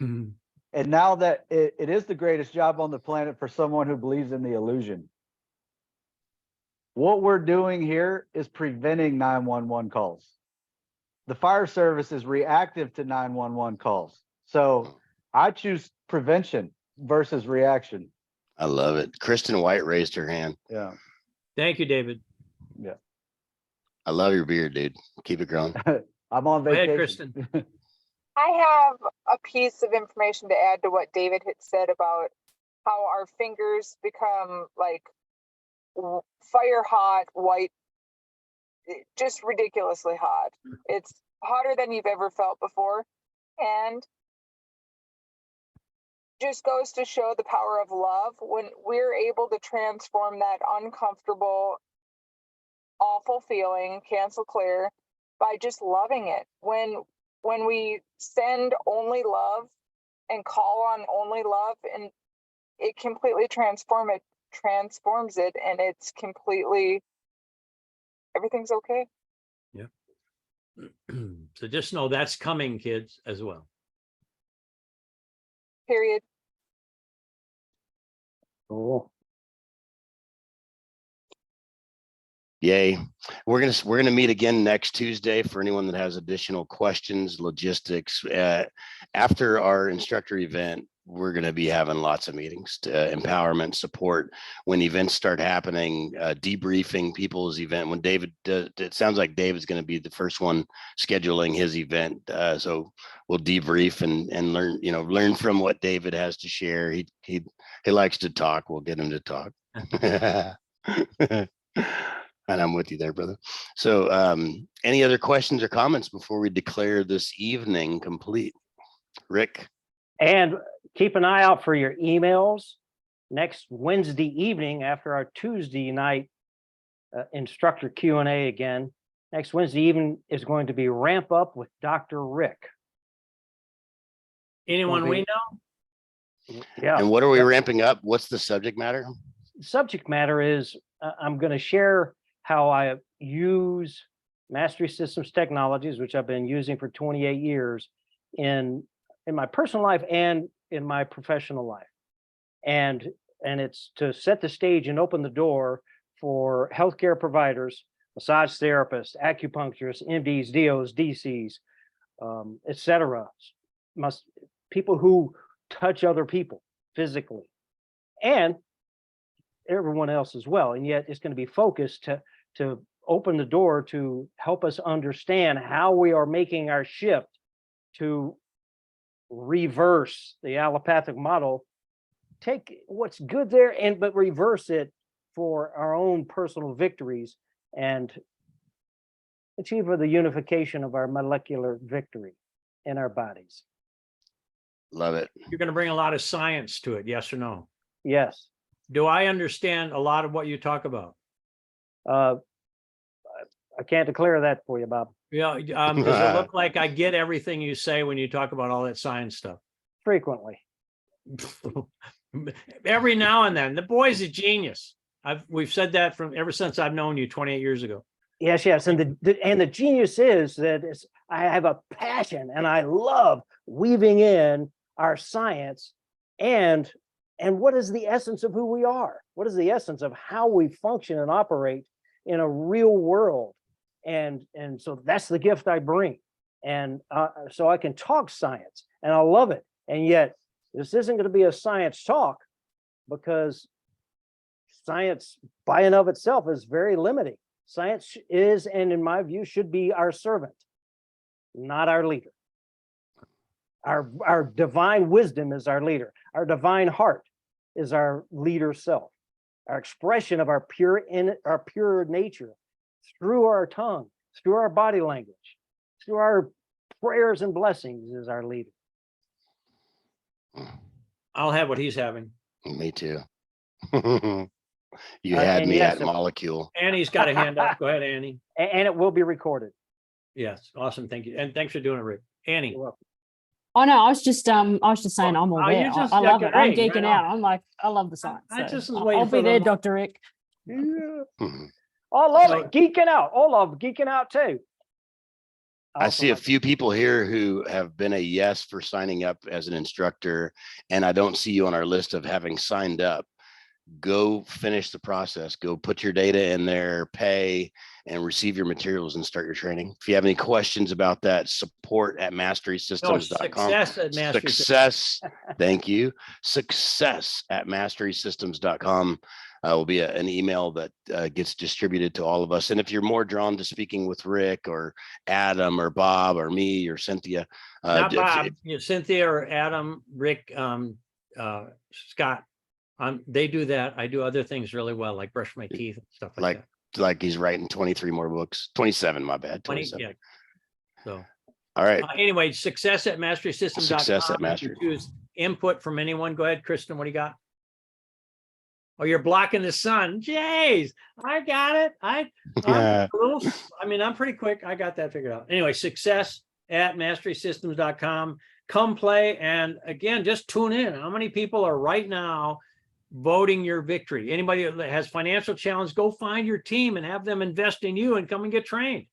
S2: Mm-hmm.
S6: And now that it is the greatest job on the planet for someone who believes in the illusion. What we're doing here is preventing 911 calls. The fire service is reactive to 911 calls. So I choose prevention versus reaction.
S1: I love it. Kristen White raised her hand.
S6: Yeah.
S2: Thank you, David.
S6: Yeah.
S1: I love your beard, dude. Keep it growing.
S6: I'm on
S2: Go
S6: vacation.
S2: ahead, Kristen.
S12: I have a piece of information to add to what David had said about how our fingers become like fire hot, white, just ridiculously hot. It's hotter than you've ever felt before. And just goes to show the power of love when we're able to transform that uncomfortable, awful feeling, cancel clear, by just loving it. When we send only love and call on only love, and it completely transforms it, and it's completely, everything's okay.
S2: Yeah. So just know that's coming, kids, as well.
S12: Period.
S4: Cool.
S1: Yay. We're gonna meet again next Tuesday for anyone that has additional questions, logistics. After our instructor event, we're going to be having lots of meetings to empowerment support when events start happening, debriefing people's event. When David does, it sounds like David's going to be the first one scheduling his event. So we'll debrief and learn, learn from what David has to share. He likes to talk. We'll get him to talk. And I'm with you there, brother. So any other questions or comments before we declare this evening complete? Rick?
S4: And keep an eye out for your emails next Wednesday evening after our Tuesday night instructor Q&A again. Next Wednesday evening is going to be Ramp Up with Dr. Rick.
S2: Anyone we know?
S4: Yeah.
S1: And what are we ramping up? What's the subject matter?
S4: Subject matter is I'm going to share how I use Mastery Systems technologies, which I've been using for 28 years in my personal life and in my professional life. And it's to set the stage and open the door for healthcare providers, massage therapists, acupuncturists, MDs, DOs, DCs, etc. People who touch other people physically and everyone else as well. And yet it's going to be focused to open the door to help us understand how we are making our shift to reverse the allopathic model, take what's good there but reverse it for our own personal victories and achieve the unification of our molecular victory in our bodies.
S1: Love it.
S2: You're going to bring a lot of science to it, yes or no?
S4: Yes.
S2: Do I understand a lot of what you talk about?
S4: I can't declare that for you, Bob.
S2: Yeah, does it look like I get everything you say when you talk about all that science stuff?
S4: Frequently.
S2: Every now and then. The boy's a genius. We've said that from ever since I've known you 28 years ago.
S4: Yes. And the genius is that I have a passion and I love weaving in our science and what is the essence of who we are? What is the essence of how we function and operate in a real world? And so that's the gift I bring. And so I can talk science and I love it. And yet this isn't going to be a science talk because science by and of itself is very limiting. Science is, and in my view, should be our servant, not our leader. Our divine wisdom is our leader. Our divine heart is our leader self. Our expression of our pure nature through our tongue, through our body language, through our prayers and blessings is our leader.
S2: I'll have what he's having.
S1: Me too. You had me
S4: yes,
S1: at molecule.
S2: Annie's got a hand up. Go ahead, Annie.
S4: And it will be recorded.
S2: Yes, awesome. Thank you. And thanks for doing it, Rick. Annie.
S4: You're welcome.
S8: Oh no, I was just saying I'm all there.
S2: just
S8: I love
S2: got
S8: it. I'm
S2: great,
S8: geeking
S2: right
S8: out. I'm like, I love the science.
S2: I
S8: so
S2: just was waiting
S8: I'll
S2: for
S8: be there,
S2: them.
S8: Dr. Rick.
S4: I love it. Geeking out. All of geeking out too.
S1: I see a few people here who have been a yes for signing up as an instructor, and I don't see you on our list of having signed up. Go finish the process. Go put your data in there, pay, and receive your materials and start your training. If you have any questions about that, support at masterysystems.com.
S2: Success at Mastery
S1: Success. Thank you. Success at masterysystems.com will be an email that gets distributed to all of us. And if you're more drawn to speaking with Rick or Adam or Bob or me or Cynthia,
S2: Not Bob, Cynthia or Adam, Rick, Scott. They do that. I do other things really well, like brush my teeth and stuff like that.
S1: Like he's writing 23 more books, 27, my bad. 27.
S2: Yeah. So,
S1: all right.
S2: Anyway, success at masterysystems.com.
S1: Success at Mastery.
S2: Choose input from anyone. Go ahead, Kristen. What do you got? Oh, you're blocking the sun. Jeez, I got it. I'm pretty quick. I got that figured out. Anyway, success at masterysystems.com. Come play. And again, just tune in. How many people are right now voting your victory? Anybody that has financial challenge, go find your team and have them invest in you and come and get trained.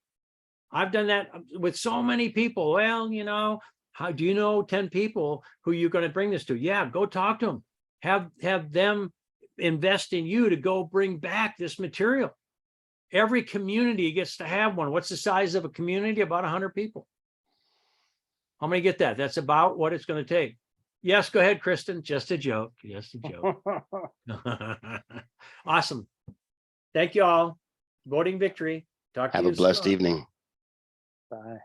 S2: I've done that with so many people. Well, how do you know 10 people who you're going to bring this to? Yeah, go talk to them. Have them invest in you to go bring back this material. Every community gets to have one. What's the size of a community? About 100 people. How many get that? That's about what it's going to take. Yes, go ahead, Kristen. Just a joke. Just a joke. Awesome. Thank you all. Voting victory. Talk to
S1: Have
S2: you
S1: a blessed
S2: soon.
S1: evening.
S4: Bye.